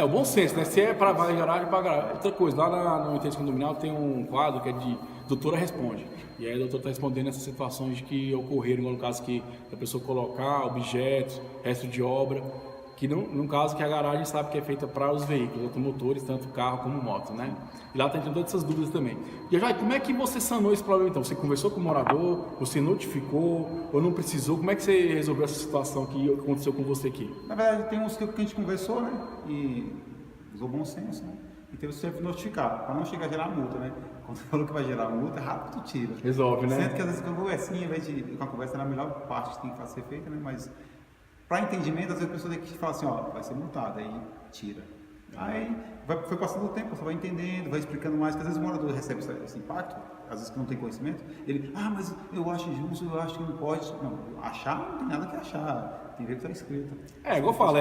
o bom senso, né? Se é para vaga de garagem, para garagem. Outra coisa, lá no Intenso Condominial tem um quadro que é de Doutora Responde. E aí a doutora está respondendo essas situações que ocorreram, no caso que a pessoa colocar objetos, resto de obra, que no caso que a garagem sabe que é feita para os veículos, automotores, tanto carro como moto, né? E lá está entrando todas essas dúvidas também. E já, como é que você sanou esse problema então? Você conversou com o morador, você notificou ou não precisou? Como é que você resolveu essa situação que aconteceu com você aqui? Na verdade, tem uns que a gente conversou, né? E usou bom senso, né? E teve que notificar, para não chegar a gerar multa, né? Quando você falou que vai gerar multa, rápido tu tira. Resolve, né? Sendo que às vezes com a conversinha, em vez de com a conversa, era a melhor parte que tem que ser feita, né? Mas para entendimento, às vezes a pessoa tem que falar assim, ó, vai ser multada, aí tira. Aí foi passando o tempo, você vai entendendo, vai explicando mais, que às vezes o morador recebe esse impacto, às vezes que não tem conhecimento, ele, mas eu acho injusto, eu acho que não pode. Não, achar não tem nada que achar, tem que ver o que está escrito. Igual eu falo,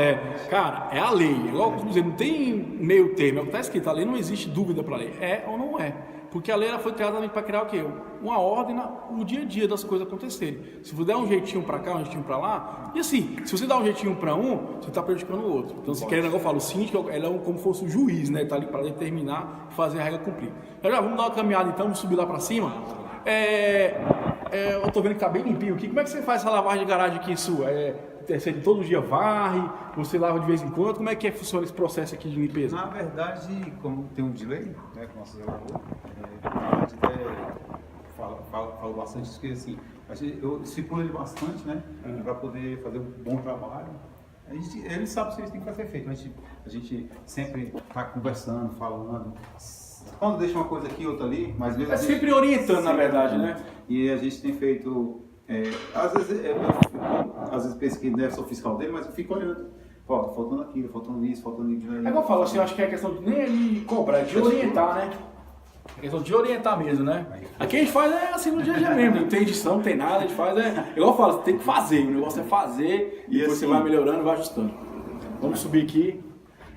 cara, é a lei, igual eu costumo dizer, não tem meio termo, é o que está escrito, a lei não existe dúvida para a lei, é ou não é. Porque a lei ela foi criada para criar o quê? Uma ordem no dia a dia das coisas acontecerem. Se você der um jeitinho para cá, um jeitinho para lá, e assim, se você dá um jeitinho para um, você está prejudicando o outro. Então, se querendo, eu falo, o síndico, ele é como se fosse o juiz, né? Ele está ali para determinar e fazer a regra cumprir. Já vamos dar uma caminhada então, vamos subir lá para cima. Eu tô vendo que tá bem limpinho aqui. Como é que você faz essa lavagem de garagem aqui sua? Você todo dia varre, você lava de vez em quando? Como é que funciona esse processo aqui de limpeza? Na verdade, como tem um delay, né, com o nosso zelador, a gente até fala bastante isso, que assim, eu estipulo ele bastante, né, para poder fazer um bom trabalho. Ele sabe se isso tem que ser feito, a gente sempre está conversando, falando. Quando deixa uma coisa aqui, outra ali, mas mesmo sempre orientando, na verdade, né? E a gente tem feito, às vezes penso que deve ser o fiscal dele, mas eu fico olhando. Ó, faltando aquilo, faltando isso, faltando aquilo. É como eu falo, assim, eu acho que é questão de nem de cobrar, de orientar, né? É questão de orientar mesmo, né? Aqui a gente faz assim no dia a dia mesmo, não tem edição, não tem nada, a gente faz igual eu falo, você tem que fazer, o negócio é fazer e depois assim, você vai melhorando e vai ajustando. Vamos subir aqui.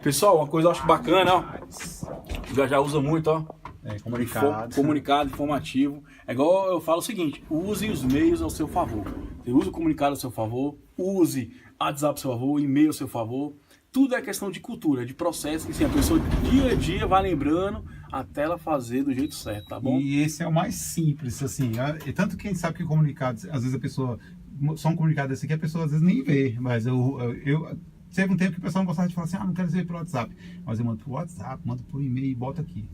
Pessoal, uma coisa eu acho bacana, ó. Já usa muito, ó. Comunicado, informativo. É igual eu falo o seguinte, use os meios ao seu favor. Você usa o comunicado ao seu favor, use WhatsApp ao seu favor, e-mail ao seu favor. Tudo é questão de cultura, de processo, que assim, a pessoa dia a dia vai lembrando até ela fazer do jeito certo, tá bom? E esse é o mais simples, assim. Tanto que a gente sabe que o comunicado, às vezes a pessoa, só um comunicado desse aqui, a pessoa às vezes nem vê, mas teve um tempo que o pessoal não gostava de falar assim, não quero receber pelo WhatsApp. Mas eu mando pro WhatsApp, mando por e-mail e boto aqui.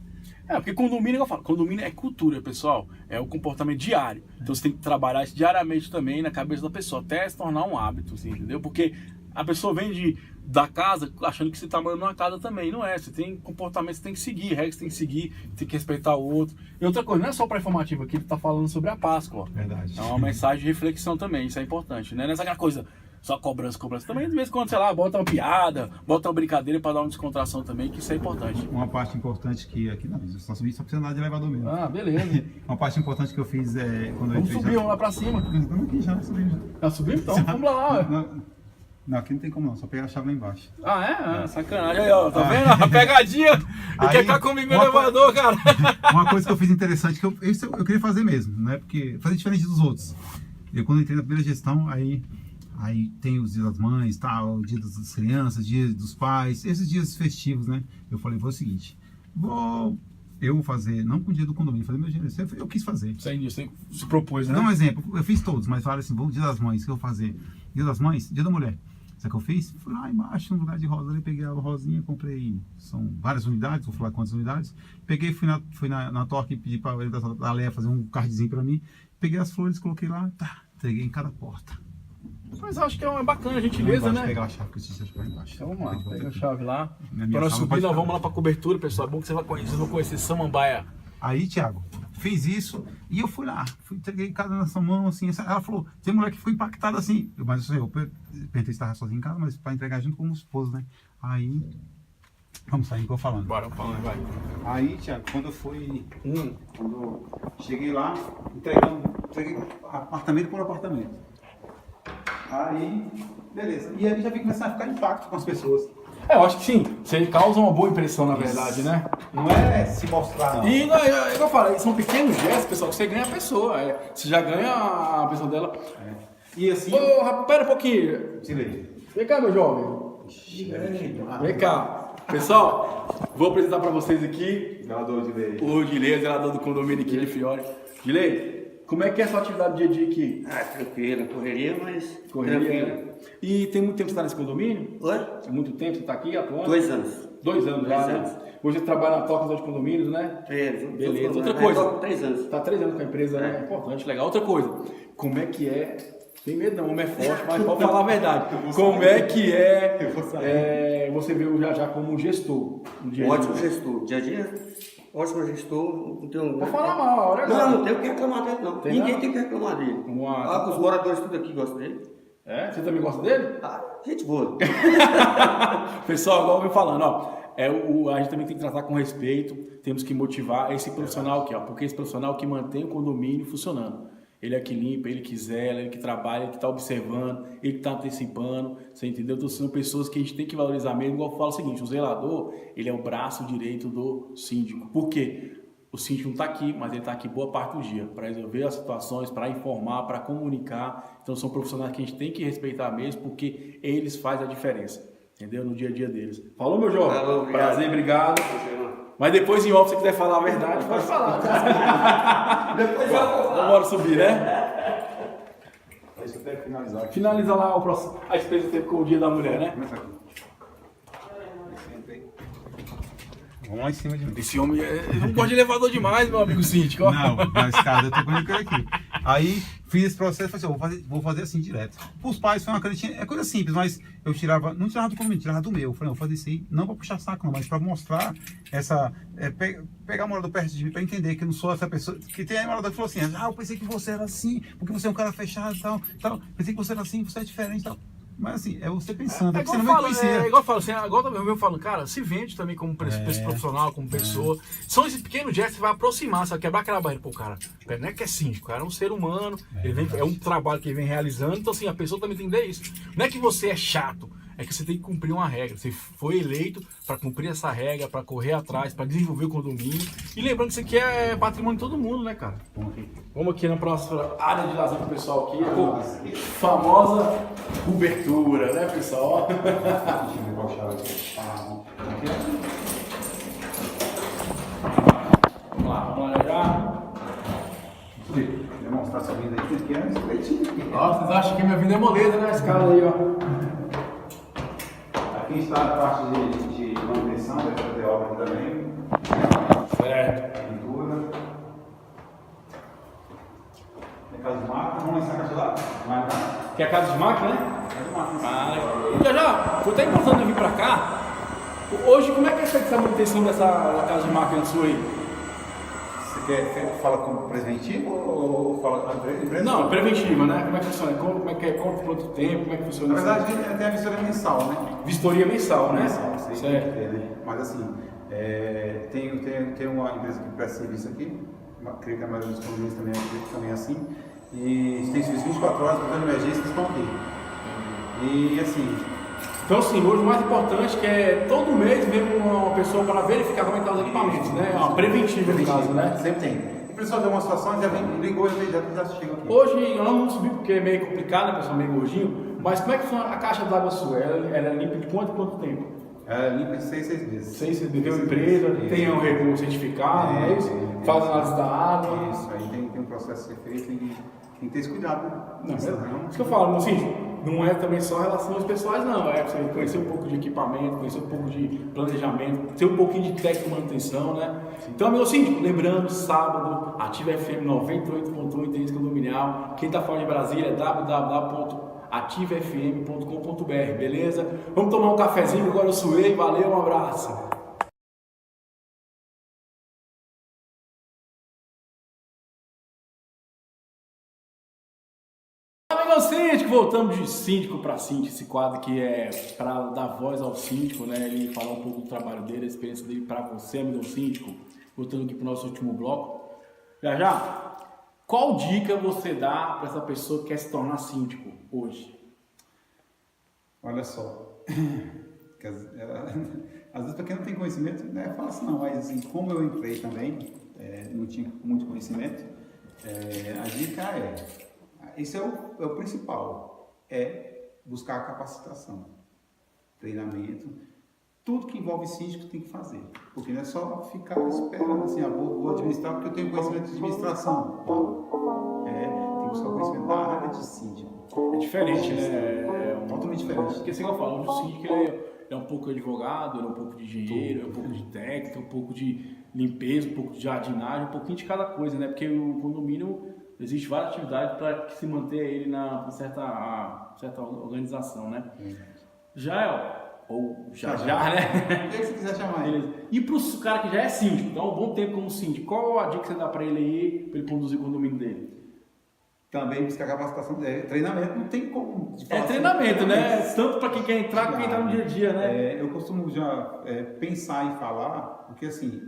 Porque condomínio, eu falo, condomínio é cultura, pessoal, é o comportamento diário. Então você tem que trabalhar isso diariamente também na cabeça da pessoa, até se tornar um hábito, assim, entendeu? Porque a pessoa vem da casa achando que você está morando numa casa também, não é? Você tem comportamento, você tem que seguir, regras você tem que seguir, tem que respeitar o outro. E outra coisa, não é só para informativo aqui, ele está falando sobre a Páscoa. Verdade. É uma mensagem de reflexão também, isso é importante, né? Não é essa aquela coisa, só cobrança. Também, de vez em quando, sei lá, bota uma piada, bota uma brincadeira para dar uma descontração também, que isso é importante. Uma parte importante que aqui não, só precisa andar de elevador mesmo. Beleza. Uma parte importante que eu fiz quando vamos subir, vamos lá para cima. Estamos aqui já, subimos já. Já subimos? Então vamos lá. Não, aqui não tem como não, só pegar a chave lá embaixo. Sacanagem. Aí, ó, tá vendo? A pegadinha. Ele quer ficar comigo no elevador, cara. Uma coisa que eu fiz interessante, que eu queria fazer mesmo, né? Porque fazer diferente dos outros. Eu quando entrei na primeira gestão, aí tem os dias das mães, o dia das crianças, dia dos pais, esses dias festivos, né? Eu falei, vou o seguinte, eu vou fazer, não com o dia do condomínio, fazer meu dia, eu quis fazer. Você se propôs, né? Dá um exemplo, eu fiz todos, mas fala assim, vou o dia das mães, o que eu vou fazer? Dia das mães, dia da mulher. Sabe o que eu fiz? Fui lá embaixo, no lugar de rosa, ali, peguei a rosinha, comprei, são várias unidades, vou falar quantas unidades. Peguei, fui na Torque e pedi para a Leia fazer um cardzinho para mim. Peguei as flores, coloquei lá, entreguei em cada porta. Mas acho que é uma gentileza, né? Pegar a chave que eu preciso lá embaixo. Então vamos lá, pega a chave lá. Para nós subir, nós vamos lá para a cobertura, pessoal. É bom que vocês vão conhecer Samambaia. Aí, Thiago, fiz isso e eu fui lá, entreguei cada na sua mão, assim, ela falou, tem mulher que ficou impactada assim, mas eu pensei que estava sozinho em casa, mas para entregar junto com o esposo, né? Aí, vamos sair, igual falando. Bora, falando, vai. Aí, Thiago, quando eu fui, quando eu cheguei lá, entreguei apartamento por apartamento. Aí, beleza. E aí já vi começar a ficar impacto com as pessoas. Eu acho que sim, você causa uma boa impressão, na verdade, né? Não é se mostrar, não. E, igual eu falo, são pequenos gestos, pessoal, que você ganha a pessoa. Você já ganha a pessoa dela. E assim... rapaz, pera um pouquinho. Vem cá, meu jovem. Vem cá. Pessoal, vou apresentar pra vocês aqui Zelador Dilei. O Dilei, zelador do condomínio aqui de Fiore. Dilei, como é que é a sua atividade dia a dia aqui? Tranquila, correria, mas Tranquila. E tem muito tempo que você está nesse condomínio? Oi? Há muito tempo que você está aqui atuando? 2 anos. 2 anos já, 2 né? anos. Hoje você trabalha na Toca de Condomínios, né? Beleza. Outra coisa. 3 anos. Está 3 anos com a empresa, né? Importante, legal. Outra coisa. Como é que é? Tem medo não, homem é forte, mas pode falar a verdade. Como é que você veio já como gestor? Ótimo gestor. Dia a dia, ótimo gestor. Não tenho... Vou falar mal, a hora agora. Não tem o que reclamar dele, não. Ninguém tem que reclamar dele. Os moradores tudo aqui gostam dele. É? Você também gosta dele? Ah, gente boa. Pessoal, igual eu venho falando, ó, a gente também tem que tratar com respeito, temos que motivar esse profissional aqui, ó, porque esse profissional que mantém o condomínio funcionando. Ele é que limpa, ele que zela, ele que trabalha, ele que está observando, ele que está antecipando, você entendeu? Então são pessoas que a gente tem que valorizar mesmo, igual eu falo o seguinte, o zelador, ele é o braço direito do síndico. Por quê? O síndico não está aqui, mas ele está aqui boa parte do dia, para resolver as situações, para informar, para comunicar. Então são profissionais que a gente tem que respeitar mesmo, porque eles fazem a diferença, entendeu? No dia a dia deles. Falou, meu jovem? Falou, obrigado. Prazer, obrigado. Mas depois em off, se você quiser falar a verdade, pode falar. Depois eu vou falar. Vamos subir, né? Deixa eu até finalizar aqui. Finaliza lá a experiência que teve com o Dia da Mulher, né? Começa aqui. Vamos lá em cima de mim. Esse homem não gosta de elevador demais, meu amigo síndico. Ó. Não, na escada, eu tô com ele aqui. Aí fiz esse processo e falei assim, vou fazer assim direto. Para os pais foi uma coisa, é coisa simples, mas eu não tirava do condomínio, tirava do meu. Eu falei, não, vou fazer isso aí, não para puxar saco não, mas para mostrar essa, pegar a morador perto de mim, para entender que eu não sou essa pessoa, que tem a morador que falou assim, eu pensei que você era assim, porque você é um cara fechado e tal, pensei que você era assim, você é diferente e tal. Mas assim, é você pensando, Igual você não me conhecia. igual eu falo assim, agora também eu falo, cara, se vende também como profissional, como pessoa. São esses pequenos gestos que vai aproximar, sabe? Quebrar aquela barreira. Pô, cara, não é que é síndico, cara, é um ser humano, é um trabalho que ele vem realizando, então assim, a pessoa também tem que entender isso. Não é que você é chato, é que você tem que cumprir uma regra. Você foi eleito para cumprir essa regra, para correr atrás, para desenvolver o condomínio. E lembrando que isso aqui é patrimônio de todo mundo, né, cara? Vamos aqui na próxima área de lazer pro pessoal aqui. A famosa cobertura, né, pessoal? Vamos lá já. Demonstrar sua vida aí, que é estreitinho. Ó, vocês acham que minha vida é moleza, né? A escada aí, ó. Aqui está a parte de manutenção, vai fazer obra também. Certo. Pintura. Tem casa de máquina, vamos nessa caixa lá? Que é a casa de máquina, né? Casa de máquina. Já, foi até importante eu vir pra cá. Hoje, como é que é feita essa manutenção dessa casa de máquina sua aí? Você fala como preventivo ou fala empresa? Não, preventiva, né? Como é que funciona? Como é que é? Quanto tempo? Como é que funciona? Na verdade, tem a vistoria mensal, né? Vistoria mensal, né? Mensal, Certo. tem que ter, né? Mas assim, tem uma empresa que presta serviço aqui, creio que a maioria dos condomínios também é assim, e tem serviço 24 horas para emergência que estão aqui. E assim. Então, assim, hoje o mais importante é que todo mês vem uma pessoa para verificar como é que estão os equipamentos, né? É uma preventiva no caso, né? Sempre tem. O pessoal de uma situação já ligou imediato já chega aqui. Hoje, eu não subi porque é meio complicado, né, pessoal, meio gordinho, mas como é que funciona a caixa d'água sua? Ela é limpa de quanto tempo? Ela é limpa de 6 meses. 6 meses. Tem uma empresa, tem um regulo certificado, não é isso? Faz análise da água. Isso, aí tem um processo a ser feito e tem que ter esse cuidado, né? Não, isso que eu falo, assim, não é também só relações pessoais, não. É você conhecer um pouco de equipamento, conhecer um pouco de planejamento, ter um pouquinho de técnica de manutenção, né? Então, meu síndico, lembrando, sábado, Ativa FM 98.1, Interesse Condominial. Quem tá fora de Brasília é www.ativafm.com.br, beleza? Vamos tomar um cafezinho, agora eu suei, valeu, um abraço. Amigo síndico, voltamos de síndico para síndico, esse quadro que é para dar voz ao síndico, né? Ele falar um pouco do trabalho dele, a experiência dele para você, amigo síndico. Voltando aqui para o nosso último bloco. Já, qual dica você dá para essa pessoa que quer se tornar síndico hoje? Olha só, às vezes para quem não tem conhecimento não é fácil não, mas assim, como eu entrei também, não tinha muito conhecimento, a dica esse é o principal, buscar a capacitação, treinamento, tudo que envolve síndico tem que fazer, porque não é só ficar esperando assim, vou administrar porque eu tenho conhecimento de administração, tem que buscar o conhecimento da área de síndico. É diferente, né? Totalmente diferente. Porque assim que eu falo, o síndico ele é um pouco advogado, ele é um pouco de engenheiro, é um pouco de técnica, um pouco de limpeza, um pouco de jardinagem, um pouquinho de cada coisa, né? Porque o condomínio existe várias atividades para se manter ele na certa organização, né? Já né? O que você quiser chamar ele. E para o cara que já é síndico, então um bom tempo como síndico, qual a dica que você dá para ele aí, para ele conduzir o condomínio dele? também buscar capacitação, treinamento, não tem como. É treinamento, né? Tanto para quem quer entrar, quem está no dia a dia, né? Eu costumo já pensar e falar, porque assim,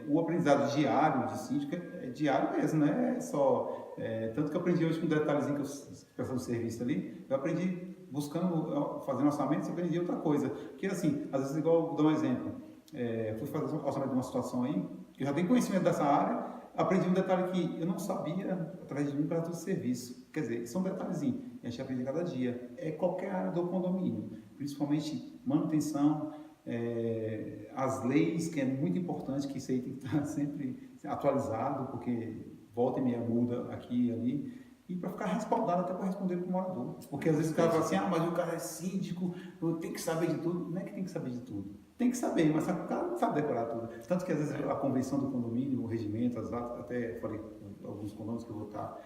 o aprendizado diário de síndico é diário mesmo, né? É só, tanto que eu aprendi hoje com um detalhezinho que eu prestando serviço ali, eu aprendi buscando, fazendo orçamentos, eu aprendi outra coisa. Porque assim, às vezes, igual, vou dar um exemplo, fui fazer um orçamento de uma situação aí, que eu já tenho conhecimento dessa área, aprendi um detalhe que eu não sabia através de um prestador de serviço. Quer dizer, são detalhezinhos, a gente aprende cada dia. É qualquer área do condomínio, principalmente manutenção, as leis, que é muito importante, que isso aí tem que estar sempre atualizado, porque volta e meia muda aqui e ali, e para ficar respaldado até para responder para o morador. Porque às vezes o cara fala assim, mas o cara é síndico, tem que saber de tudo. Não é que tem que saber de tudo. Tem que saber, mas o cara não sabe decorar tudo. Tanto que às vezes a convenção do condomínio, o regimento, as datas, até falei com alguns condomínios que eu vou estar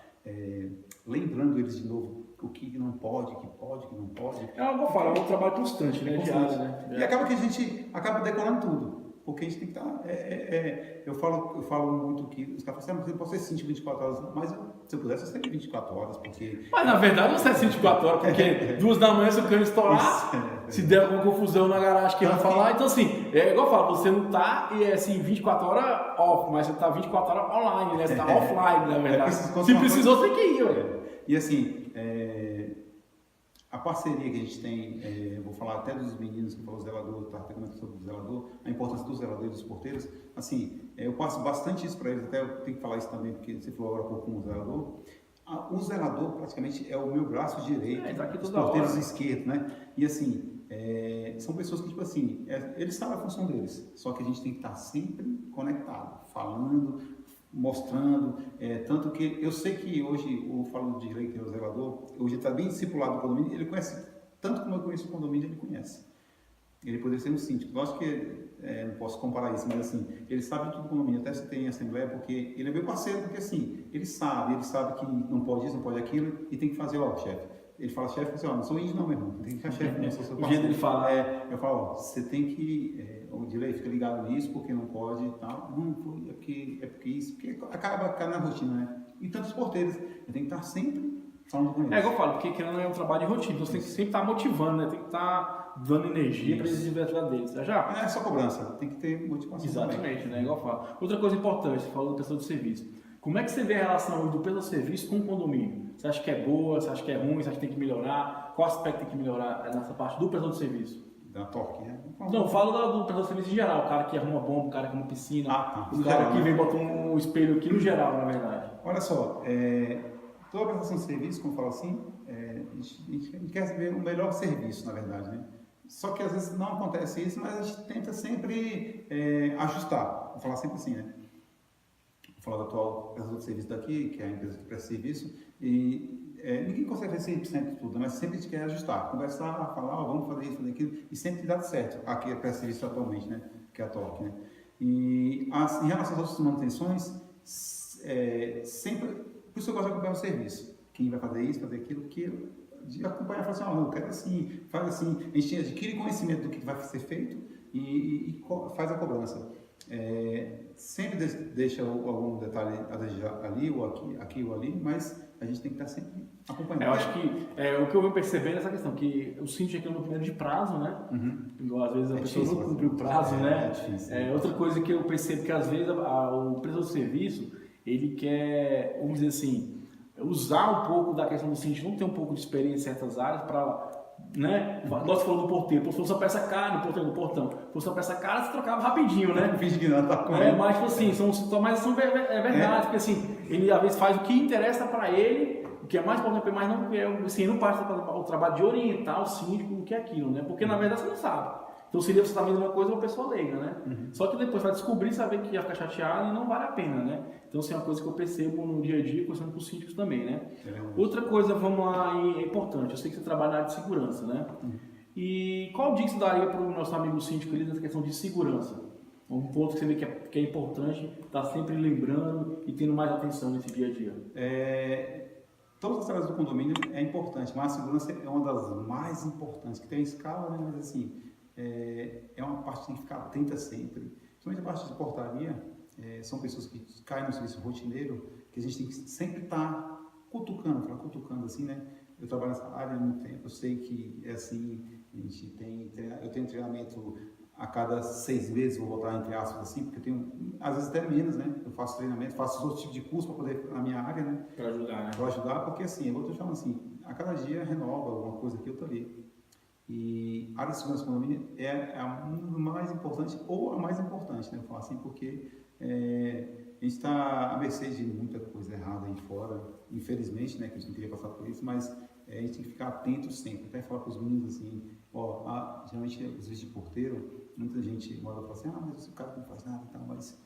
lembrando eles de novo o que não pode, o que pode, o que não pode. Eu vou falar, é um trabalho constante, né? Diário, né? E acaba que a gente acaba decorando tudo. Porque a gente tem que estar. Eu falo muito que os caras falam assim, mas eu posso ser síndico 24 horas. Mas se eu pudesse, eu seria 24 horas. Porque... Mas na verdade você é 24 horas, porque 2 da manhã se o cano estourar, se der alguma confusão na garagem que vai falar. Então, assim, igual eu falo, você não tá e assim, 24 horas off, mas você tá 24 horas online, né? Você tá offline, na verdade. Se precisou, você tem que ir, ué. E assim, a parceria que a gente tem, vou falar até dos meninos que falou zelador, tá até comentando sobre o zelador, a importância do zelador e dos porteiros, assim, eu passo bastante isso para eles, até eu tenho que falar isso também, porque você falou agora há pouco com o zelador. O zelador praticamente é o meu braço direito, tá aqui os toda porteiros hora. esquerdo, né? E assim, são pessoas que, tipo assim, eles sabem a função deles, só que a gente tem que estar sempre conectado, falando, mostrando, tanto que eu sei que hoje, o falo de Dirley, que é o zelador, hoje está bem discipulado no condomínio, ele conhece, tanto como eu conheço o condomínio, ele conhece. Ele poderia ser um síndico. Lógico que não posso comparar isso, mas assim, ele sabe tudo do condomínio, até se tem assembleia, porque ele é meu parceiro, porque assim, ele sabe que não pode isso, não pode aquilo, e tem que fazer, chefe. Ele fala, chefe, assim, não sou índio não, meu irmão, tem que ficar chefe, não sou seu parceiro. O jeito ele fala. Eu falo, você tem que, o Dirley fica ligado nisso, porque não pode e tal. Não, é porque isso, porque acaba na rotina, né? E tantos porteiros, eu tenho que estar sempre falando com eles. Igual eu falo, porque querendo é um trabalho de rotina, então você tem que sempre estar motivando, né? Tem que estar dando energia para eles desenvolverem deles. Já? Não é só cobrança, tem que ter motivação. Exatamente, também. né? Igual eu falo. Outra coisa importante, você falou do prestador de serviço. Como é que você vê a relação hoje do prestador de serviço com o condomínio? Você acha que é boa? Você acha que é ruim? Você acha que tem que melhorar? Qual aspecto tem que melhorar nessa parte do prestador de serviço? Da torque, né? Não, eu falo do prestador de serviço em geral. O cara que arruma bomba, o cara que arruma piscina, o cara geral, que né? vem botar um espelho aqui no geral, na verdade. Olha só, toda prestação de serviço, como eu falo assim, a gente quer ver o melhor serviço, na verdade, né? Só que às vezes não acontece isso, mas a gente tenta sempre ajustar. Vou falar sempre assim, né? Vou falar da atual prestador de serviço daqui, que é a empresa que presta serviço, e ninguém consegue fazer 100% de tudo, mas sempre a gente quer ajustar, conversar, falar, vamos fazer isso, fazer aquilo, e sempre dá certo. Aqui é presta serviço atualmente, né? Que é a Torque, né? E em relação às outras manutenções, sempre, por isso eu gosto de acompanhar o serviço. Quem vai fazer isso, fazer aquilo, que de acompanhar e falar assim, eu quero assim, faz assim, a gente adquire conhecimento do que vai ser feito e faz a cobrança. Sempre deixa algum detalhe a desejar ali ou aqui ou ali, mas a gente tem que estar sempre acompanhando. Eu acho que o que eu venho percebendo é essa questão, que o síndico aqui é no primeiro de prazo, né? Igual, às vezes a pessoa não cumpre o prazo, né? Outra coisa que eu percebo que às vezes o prestador de serviço, ele quer, vamos dizer assim, usar um pouco da questão do síndico, não ter um pouco de experiência em certas áreas para, né? Nós falamos do porteiro, se fosse uma peça cara, no porteiro do portão, se fosse uma peça cara, você trocava rapidinho, né? Finge que não tá com ele. Mas tipo assim, é verdade, porque assim, ele às vezes faz o que interessa para ele, o que é mais importante, mas não, assim, não passa o trabalho de orientar o síndico o que é aquilo, né? Porque na verdade você não sabe. Então seria você estar vendo uma coisa uma pessoa leiga, né? Só que depois vai descobrir, saber que ia ficar chateado e não vale a pena, né? Então assim, é uma coisa que eu percebo no dia a dia, conversando com os síndicos também, né? Outra coisa, vamos lá, é importante, eu sei que você trabalha na área de segurança, né? E qual dica você daria para o nosso amigo síndico ali nessa questão de segurança? Um ponto que você vê que é importante, estar sempre lembrando e tendo mais atenção nesse dia a dia. Todas as áreas do condomínio é importante, mas a segurança é uma das mais importantes, que tem escala, né? Mas assim, é uma parte que tem que ficar atenta sempre. Principalmente a parte de portaria, são pessoas que caem no serviço rotineiro, que a gente tem que sempre estar cutucando assim, né? Eu trabalho nessa área há muito tempo, eu sei que é assim, eu tenho treinamento a cada 6 meses, vou botar entre aspas assim, porque eu tenho, às vezes até menos, né? Eu faço treinamento, faço outro tipo de curso para poder, na minha área, né? Para ajudar, né? Para ajudar, porque assim, eu tô falando assim, a cada dia renova alguma coisa aqui, eu tô ali. E a área de segurança do condomínio é a mais importante, ou a mais importante, né? Eu falo assim, porque a gente está à mercê de muita coisa errada aí fora, infelizmente, né? Que a gente não queria passar por isso, mas a gente tem que ficar atento sempre, até falar com os meninos assim, geralmente os vídeos de porteiro, muita gente mora e fala assim, mas o cara não faz nada e tal, mas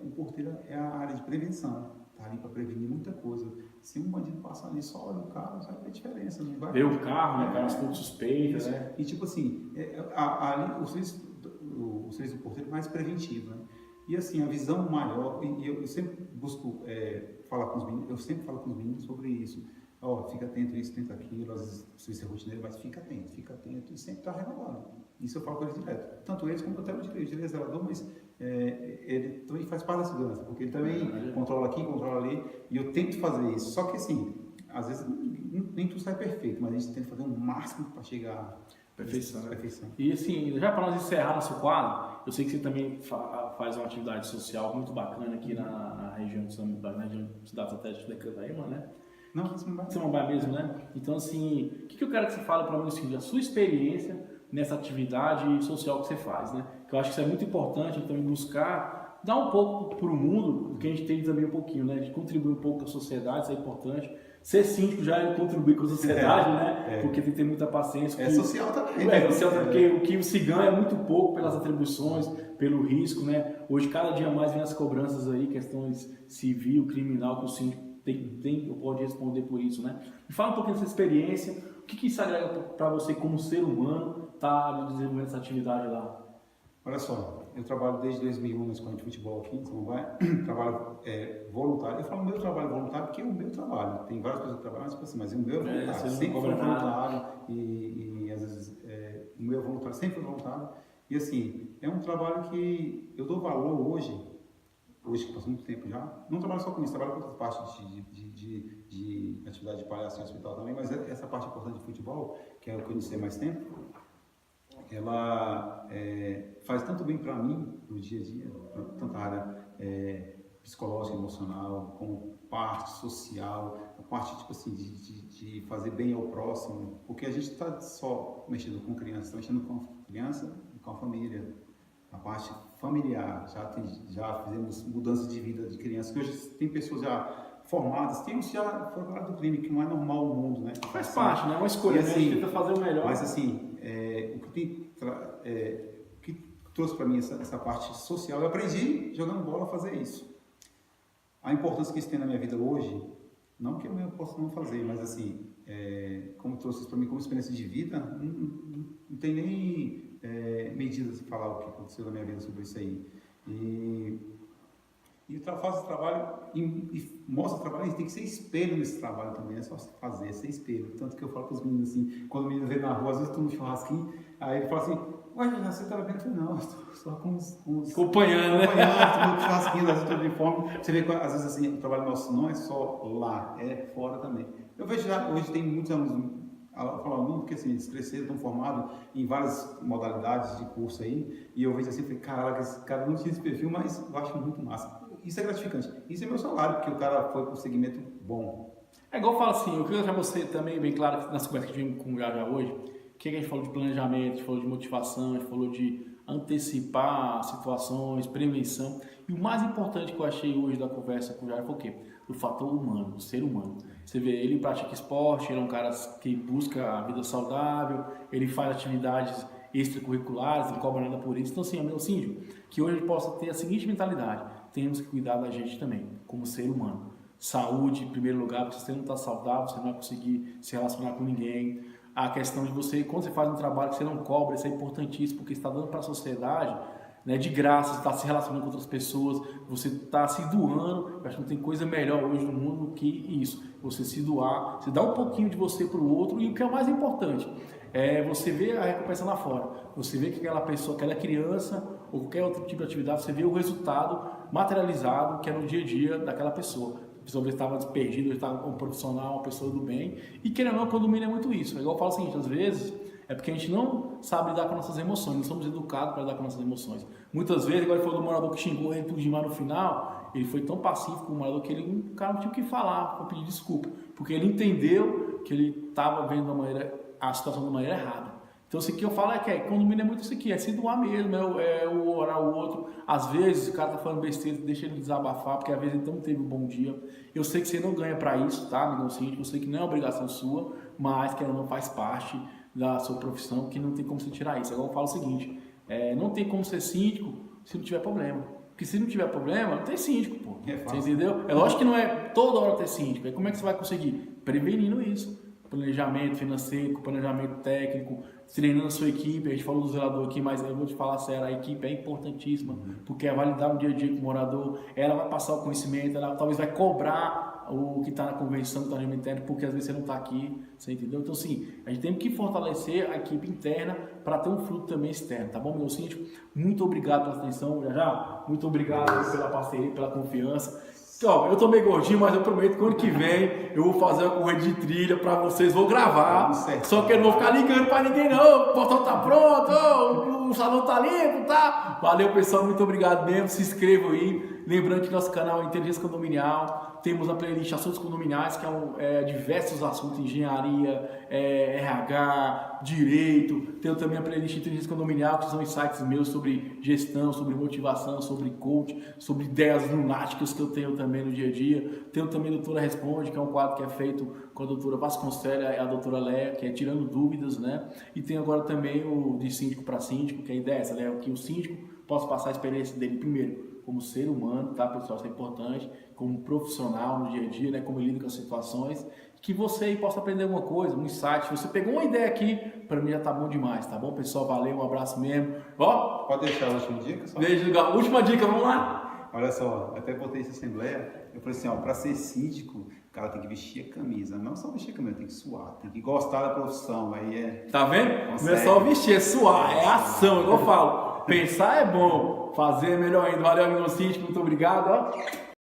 o porteiro é a área de prevenção, tá ali para prevenir muita coisa. Se um bandido passar ali, só olha o carro, sabe a diferença, não vai... Ver o carro, né, aquelas pontas suspeitas, né? E tipo assim, ali o serviço do porteiro é mais preventivo, né? E assim, a visão maior, e eu sempre busco falar com os meninos, eu sempre falo com os meninos sobre isso. Fica atento a isso, tenta aquilo, às vezes o serviço é rotineiro, mas fica atento, e sempre está renovando. Isso eu falo com eles direto. Tanto eles como até o direito zelador, mas ele também faz parte da segurança, porque ele também controla aqui, controla ali, e eu tento fazer isso. Só que assim, às vezes nem tudo sai perfeito, mas a gente tenta fazer o máximo para chegar à perfeição. perfeição. E assim, já para nós encerrar nosso quadro, eu sei que você também faz uma atividade social muito bacana aqui na região de Cidade Satélite da Cantaíma, né? Não, Samambaia mesmo, né? Então, assim, o que eu quero que você fale para mim, assim, a sua experiência nessa atividade social que você faz, né? Que eu acho que isso é muito importante, também buscar dar um pouco para o mundo, porque a gente tem também um pouquinho, né? De contribuir um pouco com a sociedade, isso é importante. Ser síndico já é contribuir com a sociedade, né? Porque tem que ter muita paciência. Social também. Social também, porque o que se ganha é muito pouco pelas atribuições, pelo risco, né? Hoje, cada dia mais vem as cobranças aí, questões civil, criminal, que o síndico pode responder por isso, né? Me fala um pouquinho dessa experiência, o que isso agrega para você como ser humano estar desenvolvendo essa atividade lá? Olha só, eu trabalho desde 2001 na escola de futebol aqui em Samambaia, trabalho voluntário. Eu falo meu trabalho voluntário porque é o meu trabalho. Tem várias pessoas que trabalham, mas o meu é voluntário. Sempre foi voluntário e às vezes o meu é voluntário, sempre foi voluntário. E assim, é um trabalho que eu dou valor hoje que passou muito tempo já, não trabalho só com isso, trabalho com outras partes de atividade de palhaço em hospital também, mas essa parte importante de futebol, que é o que eu iniciei mais tempo, ela faz tanto bem para mim, no dia a dia, tanto a área psicológica, emocional, como parte social, a parte tipo assim, de fazer bem ao próximo, porque a gente está só mexendo com criança, está mexendo com a criança e com a família. A parte familiar, já fizemos mudanças de vida de crianças, que hoje tem pessoas já formadas, tem uns que já foram para do crime, que não é normal no mundo, né? Faz parte, né? É uma escolha, assim, né? A gente tenta fazer o melhor. Mas assim, o que trouxe para mim essa parte social, eu aprendi jogando bola a fazer isso. A importância que isso tem na minha vida hoje, não que eu possa não fazer, mas assim, como trouxe isso para mim como experiência de vida, não tem nem medidas de falar o que aconteceu na minha vida sobre isso aí. E faço trabalho e mostro o trabalho, a gente tem que ser espelho nesse trabalho também, não é só fazer, é ser espelho. Tanto que eu falo para os meninos assim, quando o menino vem na rua, às vezes estou no churrasquinho, aí ele fala assim, ué, já você está bebendo? Eu falei, não, eu estou só com os acompanhando, né? Acompanhando, no churrasquinho, às vezes estou de fome. Você vê que às vezes assim, o trabalho nosso não é só lá, é fora também. Eu vejo já, hoje tem muitos alunos, falando porque assim, eles cresceram, estão formados em várias modalidades de curso aí, e eu vejo assim, falei, caraca, esse cara não tinha esse perfil, mas eu acho muito massa. Isso é gratificante. Isso é meu salário, porque o cara foi com um segmento bom. É igual eu falo assim, eu queria deixar você também bem claro nas conversas que a gente tivemos com o Gaja hoje, que a gente falou de planejamento, a gente falou de motivação, a gente falou de antecipar situações, prevenção. E o mais importante que eu achei hoje da conversa com o Gaja foi o quê? O fator humano, o ser humano. Você vê, ele pratica esporte, ele é um cara que busca a vida saudável, ele faz atividades extracurriculares, não cobra nada por isso. Então, assim, meu síndico, que hoje a gente possa ter a seguinte mentalidade: temos que cuidar da gente também, como ser humano. Saúde em primeiro lugar, porque se você não está saudável, você não vai conseguir se relacionar com ninguém. A questão de você, quando você faz um trabalho que você não cobra, isso é importantíssimo, porque você está dando para a sociedade, né, de graça, você está se relacionando com outras pessoas, você está se doando. Eu acho que não tem coisa melhor hoje no mundo do que isso, você se doar, você dá um pouquinho de você para o outro, e o que é o mais importante, é você ver a recompensa lá fora, você vê que aquela pessoa, aquela criança, ou qualquer outro tipo de atividade, você vê o resultado materializado, que é no dia a dia daquela pessoa. pessoa estava desperdido, estava um profissional, uma pessoa do bem. E querendo ou não, o condomínio é muito isso. É igual eu falo o seguinte, às vezes é porque a gente não sabe lidar com nossas emoções, não somos educados para lidar com nossas emoções. Muitas vezes, agora ele falou do morador que xingou ele tudo demais no final, ele foi tão pacífico com o morador que o cara não tinha o que falar para pedir desculpa, porque ele entendeu que ele estava vendo a situação de uma maneira errada. Então, isso aqui eu falo que condomínio é muito isso aqui, é se doar mesmo, é o orar o outro. Às vezes o cara tá falando besteira, deixa ele desabafar, porque às vezes ele não teve um bom dia. Eu sei que você não ganha para isso, tá, amigo síndico? Eu sei que não é obrigação sua, mas que ela não faz parte da sua profissão, que não tem como você tirar isso. Agora eu falo o seguinte, não tem como ser síndico se não tiver problema. Porque se não tiver problema, não tem síndico, pô. Você entendeu? É lógico que não é toda hora ter síndico. Aí como é que você vai conseguir? Prevenindo isso. Planejamento financeiro, planejamento técnico, treinando a sua equipe. A gente falou do zelador aqui, mas eu vou te falar sério, a equipe é importantíssima, porque ela vai lidar um dia a dia com o morador, ela vai passar o conhecimento, ela talvez vai cobrar o que está na convenção do planejamento interno, porque às vezes você não está aqui, você entendeu? Então, sim, a gente tem que fortalecer a equipe interna para ter um fruto também externo, tá bom, meu síndico? Muito obrigado pela atenção, já, muito obrigado pela parceria, pela confiança. Então, eu tô meio gordinho, mas eu prometo que ano que vem eu vou fazer uma corrida de trilha pra vocês, vou gravar. Só que eu não vou ficar ligando pra ninguém não, o portão tá pronto, o salão tá limpo, tá? Valeu, pessoal, muito obrigado mesmo, se inscrevam aí. Lembrando que nosso canal é Inteligência Condominial, temos a playlist Assuntos Condominiais, que é diversos assuntos, engenharia, RH, direito. Tenho também a playlist Inteligência Condominial, que são insights meus sobre gestão, sobre motivação, sobre coach, sobre ideias lunáticas que eu tenho também no dia a dia. Tenho também a Doutora Responde, que é um quadro que é feito com a doutora Vasconcelos e a doutora Léa, que é tirando dúvidas, né? E tem agora também o de síndico para síndico, que a ideia é essa, né? Que o síndico possa passar a experiência dele primeiro como ser humano, tá, pessoal? Isso é importante, como profissional no dia a dia, né? Como ele lida com as situações, que você aí possa aprender alguma coisa, um insight. Se você pegou uma ideia aqui, para mim já tá bom demais, tá bom, pessoal? Valeu, um abraço mesmo. Ó, pode deixar a última dica? Só? Última dica, vamos lá. Olha só, até botei essa assembleia, eu falei assim, ó, para ser síndico, o cara tem que vestir a camisa, não só vestir a camisa, tem que suar, tem que gostar da profissão, aí é... Tá vendo? Não é só vestir, é suar, é ação, igual eu falo. Pensar é bom, fazer é melhor ainda. Valeu, amigo síndico, muito obrigado, ó.